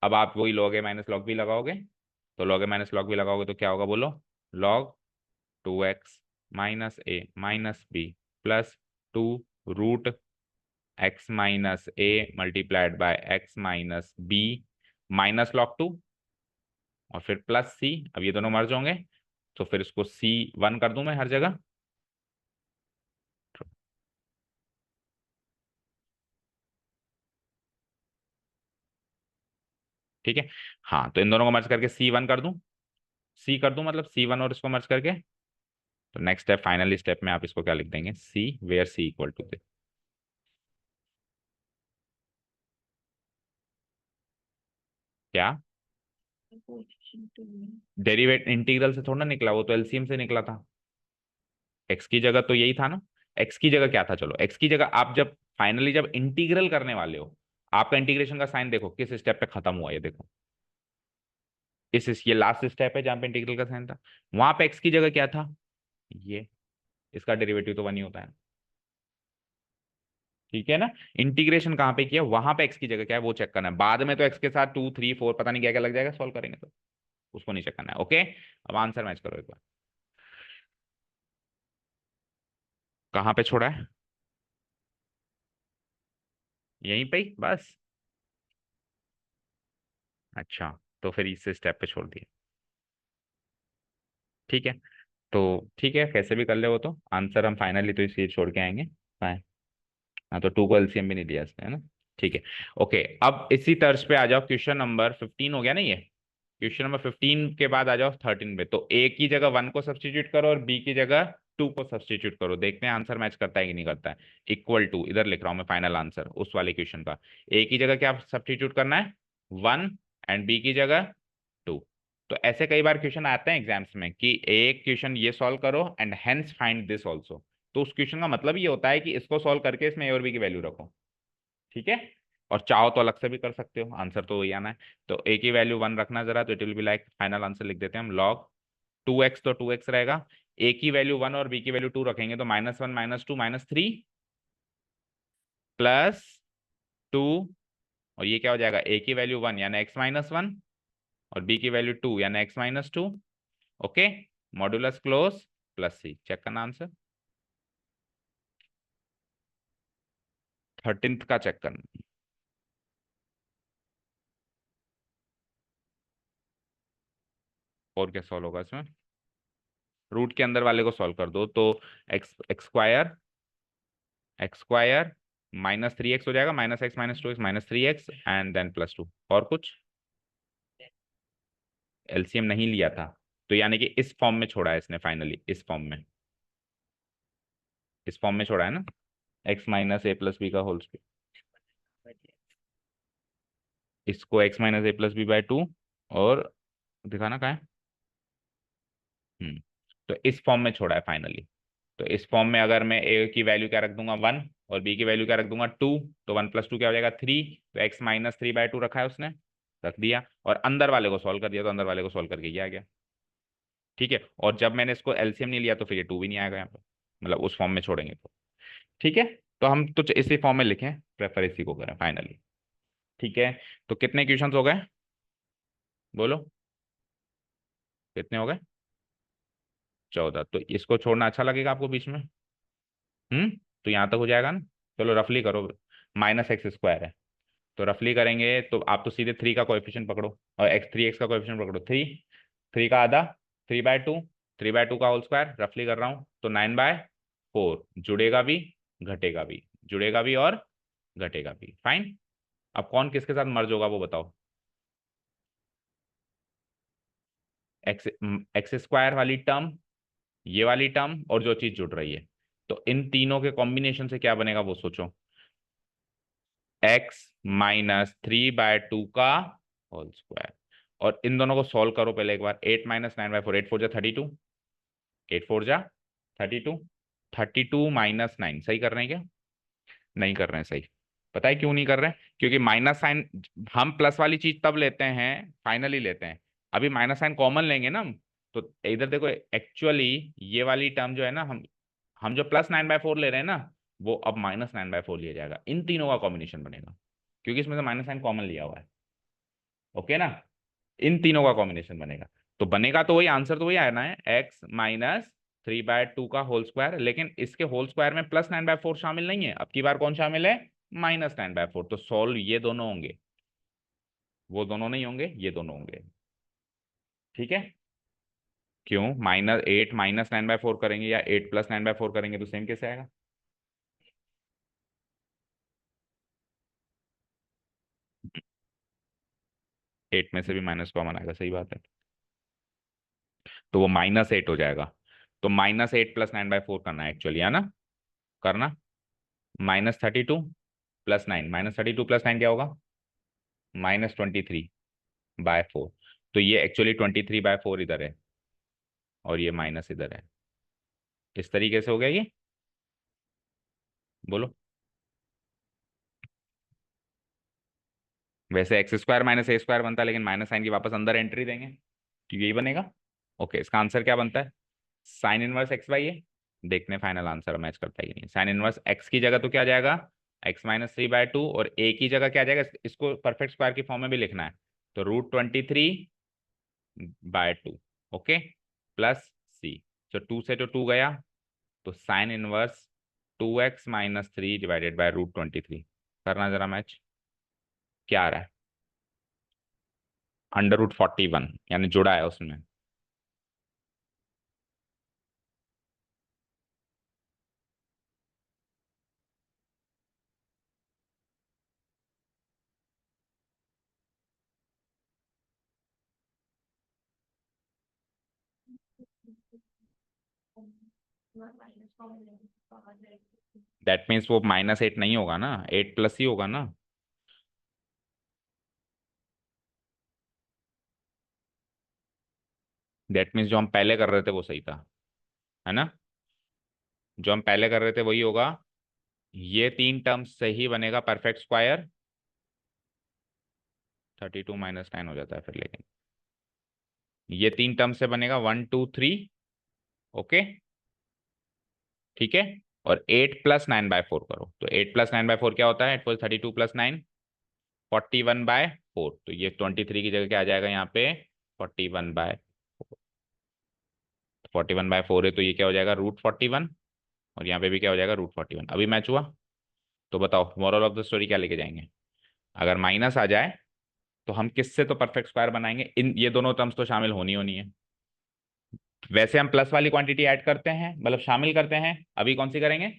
अब आप वही log a minus log b लगाओगे, तो log a minus log b लगाओगे तो क्या होगा बोलो, log 2x minus a minus b plus two root x minus a multiplied by x minus b minus log two, और फिर प्लस सी। अब ये दोनों मर्ज होंगे तो फिर इसको C1 कर दूं मैं हर जगह। ठीक है, हाँ, तो इन दोनों को मर्ज करके C1 कर दूं, सी कर दूं मतलब C1 और इसको मर्ज करके। तो नेक्स्ट स्टेप, फाइनली स्टेप में आप इसको क्या लिख देंगे, c where c equal to this, क्या डेरिवेट इंटीग्रल से थोड़ा निकला, वो तो एलसीएम से निकला था। एक्स की जगह तो यही था ना, एक्स की जगह क्या था, चलो एक्स की जगह आप जब फाइनली जब इंटीग्रल करने वाले हो, आपका इंटीग्रेशन का साइन देखो किस स्टेप पे खत्म हुआ, ये देखो इस ये लास्ट स्टेप है जहां पे इंटीग्रल का साइन था, वहां पे एक्स की जगह क्या था, ये, इसका डेरिवेटिव तो वन ही होता है। ठीक है ना, इंटीग्रेशन कहाँ पे किया, वहां पे एक्स की जगह क्या है वो चेक करना है, बाद में तो एक्स के साथ 2 3 4 पता नहीं क्या क्या लग जाएगा, सॉल्व करेंगे तो उसको नहीं चेक करना है। ओके, अब आंसर मैच करो एक बार, कहाँ पे छोड़ा है, यहीं पे ही बस। अच्छा, तो फिर इस स्टेप पे छोड़ दिया, ठीक है, तो ठीक है कैसे भी कर ले, वो तो आंसर हम फाइनली तो इसे छोड़ के आएंगे। फाइन, हाँ, तो टू को एलसीएम भी नहीं लिया इसने, है ना। ठीक है, ओके, अब इसी तर्ज पे आ जाओ, क्वेश्चन नंबर 15 हो गया ना ये, क्वेश्चन नंबर 15 के बाद आ जाओ 13 पे। तो ए की जगह 1 को सब्सटीट्यूट करो और बी की जगह 2 को सब्सटीट्यूट करो, देखते हैं आंसर मैच करता है कि नहीं करता है। इक्वल टू, इधर लिख रहा हूं मैं फाइनल आंसर उस वाले क्वेश्चन का, ए की जगह क्या सब्सटीट्यूट करना है 1 एंड बी की जगह 2। तो ऐसे कई बार क्वेश्चन आते हैं एग्जाम्स में कि एक क्वेश्चन ये सॉल्व करो and hence find this also, तो उस क्वेश्चन का मतलब ये होता है कि इसको सॉल्व करके इसमें ए और बी की वैल्यू रखो। ठीक है, और चाहो तो अलग से भी कर सकते हो, आंसर तो वही आना है। तो ए की वैल्यू 1 रखना जरा, तो it will be like, final answer लिख देते हैं हम लॉग 2x, तो 2x रहेगा, ए की वैल्यू 1 और बी की वैल्यू 2 रखेंगे तो -1 -2 -3 प्लस 2, और ये क्या हो जाएगा, ए की वैल्यू 1 यानी x-1 और बी की वैल्यू 2 यानी x-2। Okay, modulus close plus c, check करना आंसर, 13th का चेक करना। और क्या सॉल्व होगा इसमें, रूट के अंदर वाले को सॉल्व कर दो तो एक्स स्क्वायर -3x हो जाएगा, -x -2x -3x and then +2 और कुछ। एलसीएम नहीं लिया था तो यानी कि इस फॉर्म में छोड़ा है इसने, फाइनली इस फॉर्म में छोड़ा है ना, x -a + b का होल स्क्वायर, इसको x -a + b/2 और दिखाना कहाँ है, तो इस फॉर्म में छोड़ा है फाइनली। तो इस फॉर्म में अगर मैं a की वैल्यू क्या रख दूंगा 1 और b की वैल्यू क्या रख दूंगा 2, तो 1 + 2 क्या हो जाएगा 3, तो x -3/2 रखा है उसने, रख दिया और अंदर वाले को सॉल्व कर दिया, तो अंदर वाले को सॉल्व करके ये आ गया। ठीक है, और जब मैंने इसको एलसीएम नहीं लिया तो फिर ये 2 भी नहीं आएगा यहाँ पे, मतलब उस फॉर्म में छोड़ेंगे तो। ठीक है, तो हम तो इसी फॉर्म में लिखें, प्रेफर इसी को करें फाइनली। ठीक है, तो कितने क्वेश्चंस हो गए बोलो, कितने हो गए, 14। तो इसको छोड़ना अच्छा लगेगा आपको बीच में, तो यहाँ तक हो जाएगा ना। चलो रफली करो, -x² है तो रफली करेंगे तो आप तो सीधे 3 का कोएफिशिएंट पकड़ो और x का कोएफिशिएंट पकड़ो, 3 का आधा 3/2, 3/2 का होल स्क्वायर, रफली कर रहा हूँ तो 9/4, जुड़ेगा भी घटेगा भी, जुड़ेगा भी और घटेगा भी, फाइन। अब कौन किसके साथ मर्ज होगा वो बताओ, x² वाली टर्म, ये वाली टर्म और जो चीज जुड़ रही है, तो इन तीनों के कॉम्बिनेशन से क्या बनेगा वो सोचो, x -3/2 का होल स्क्वायर। और इन दोनों को सॉल्व करो पहले एक बार, 8 - 9/4, 8 4 जा 32, 8 4 जा 32, 32 - 9, सही कर रहे हैं क्या, नहीं कर रहे हैं सही। पता है क्यों नहीं कर रहे हैं, क्योंकि माइनस साइन हम प्लस वाली चीज तब लेते हैं, फाइनली लेते हैं, अभी माइनस साइन कॉमन लेंगे ना हम। तो इधर देखो एक्चुअली ये वाली टर्म जो है ना, हम जो +9/4 ले रहे हैं ना, वो अब -9/4 लिया जाएगा, इन तीनों का कॉम्बिनेशन बनेगा, क्योंकि इसमें से माइनस साइन कॉमन लिया हुआ है। ओके ना, इन तीनों का कॉम्बिनेशन बनेगा, तो बनेगा तो वही, आंसर तो वही आना है, x -3/2 का होल स्क्वायर, लेकिन इसके होल स्क्वायर में +9/4 शामिल नहीं है, अब की बार कौन शामिल है, -9/4, तो सॉल्व ये दोनों होंगे, वो दोनों नहीं होंगे, ये दोनों होंगे। ठीक है, क्यों, -8 -9/4 करेंगे या 8 + 9/4 करेंगे तो सेम कैसे आएगा, 8 में से भी माइनस कॉमन आएगा, सही बात है, तो वो -8 हो जाएगा। तो -8 + 9/4 करना है एक्चुअली, है ना, करना, -32 + 9, -32 + 9 क्या होगा, -23/4, तो ये एक्चुअली 23/4 इधर है और ये माइनस इधर है, इस तरीके से हो गया ये, बोलो। वैसे x² - a² बनता है, लेकिन माइनस साइन की वापस अंदर एंट्री देंगे तो यही बनेगा। ओके, इसका आंसर क्या बनता है, साइन इनवर्स x/a, देखने फाइनल आंसर मैच करता है कि नहीं, साइन इनवर्स x की जगह तो क्या जाएगा, x -3/2 और a की जगह क्या जाएगा, इसको परफेक्ट स्क्वायर की फॉर्म में भी लिखना है, तो √23/2, ओके, प्लस c, तो 2 से तो 2 गया, तो sine inverse 2x - 3 divided by √23, करना जरा मैच, क्या आ रहा है, √41, यानी जुड़ा है उसमें। दैट मीन्स वो -8 नहीं होगा ना, 8+ ही होगा ना, दैट मीन्स जो हम पहले कर रहे थे वो सही था, है ना, जो हम पहले कर रहे थे वही होगा, ये 3 टर्म्स से ही बनेगा परफेक्ट स्क्वायर, 32 - 9 हो जाता है फिर, लेकिन ये 3 टर्म से बनेगा 1 2 3, ओके, ठीक है, और 8 + 9/4 करो, तो 8 + 9/4 क्या होता है, 8 4 32 + 9 41/4, तो ये 23 की जगह क्या आ जाएगा यहाँ पे, 41/4 है, तो ये क्या हो जाएगा √41, और यहाँ पे भी क्या हो जाएगा √41, अभी मैच हुआ। तो बताओ मॉरल ऑफ द स्टोरी क्या लेके जाएंगे, अगर माइनस आ जाए तो हम किससे तो परफेक्ट स्क्वायर बनाएंगे, इन ये दोनों टर्म्स तो शामिल होनी होनी है, वैसे हम प्लस वाली क्वांटिटी ऐड करते हैं, मतलब शामिल करते हैं, अभी कौन सी करेंगे,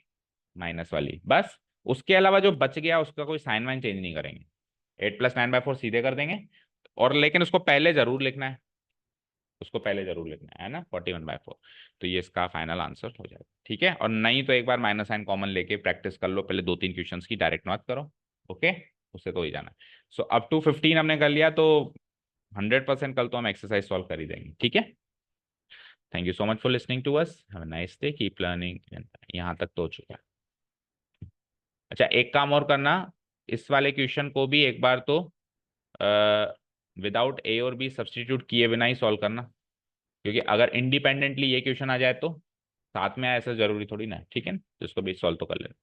माइनस वाली बस। उसके अलावा जो बच गया उसका कोई साइन वाइन चेंज नहीं करेंगे, 8 + 9/4 सीधे कर देंगे। और लेकिन उसको पहले जरूर लिखना है, उसको पहले जरूर लिखना है ना, 41/4। तो ये इसका फाइनल आंसर हो जाएगा, ठीक है। और नहीं तो एक बार माइनस साइन कॉमन लेके प्रैक्टिस कर लो, पहले 2-3 क्वेश्चंस की, डायरेक्ट मत करो। ओके, उससे तो ही जाना है। सो अप टू 15 हमने कर लिया, तो 100% कल तो हम एक्सरसाइज सॉल्व कर ही देंगे, ठीक है। Thank you so much for listening to us, have a nice day, keep learning. यहाँ तक तो हो चुका है। अच्छा, एक काम और करना, इस वाले क्वेश्चन को भी एक बार तो विदाउट ए और बी सब्सटीट्यूट किए बिना ही सॉल्व करना, क्योंकि अगर इंडिपेंडेंटली ये क्वेश्चन आ जाए तो साथ में ऐसा जरूरी थोड़ी ना है, ठीक है ना, तो इसको भी सॉल्व तो कर लेना।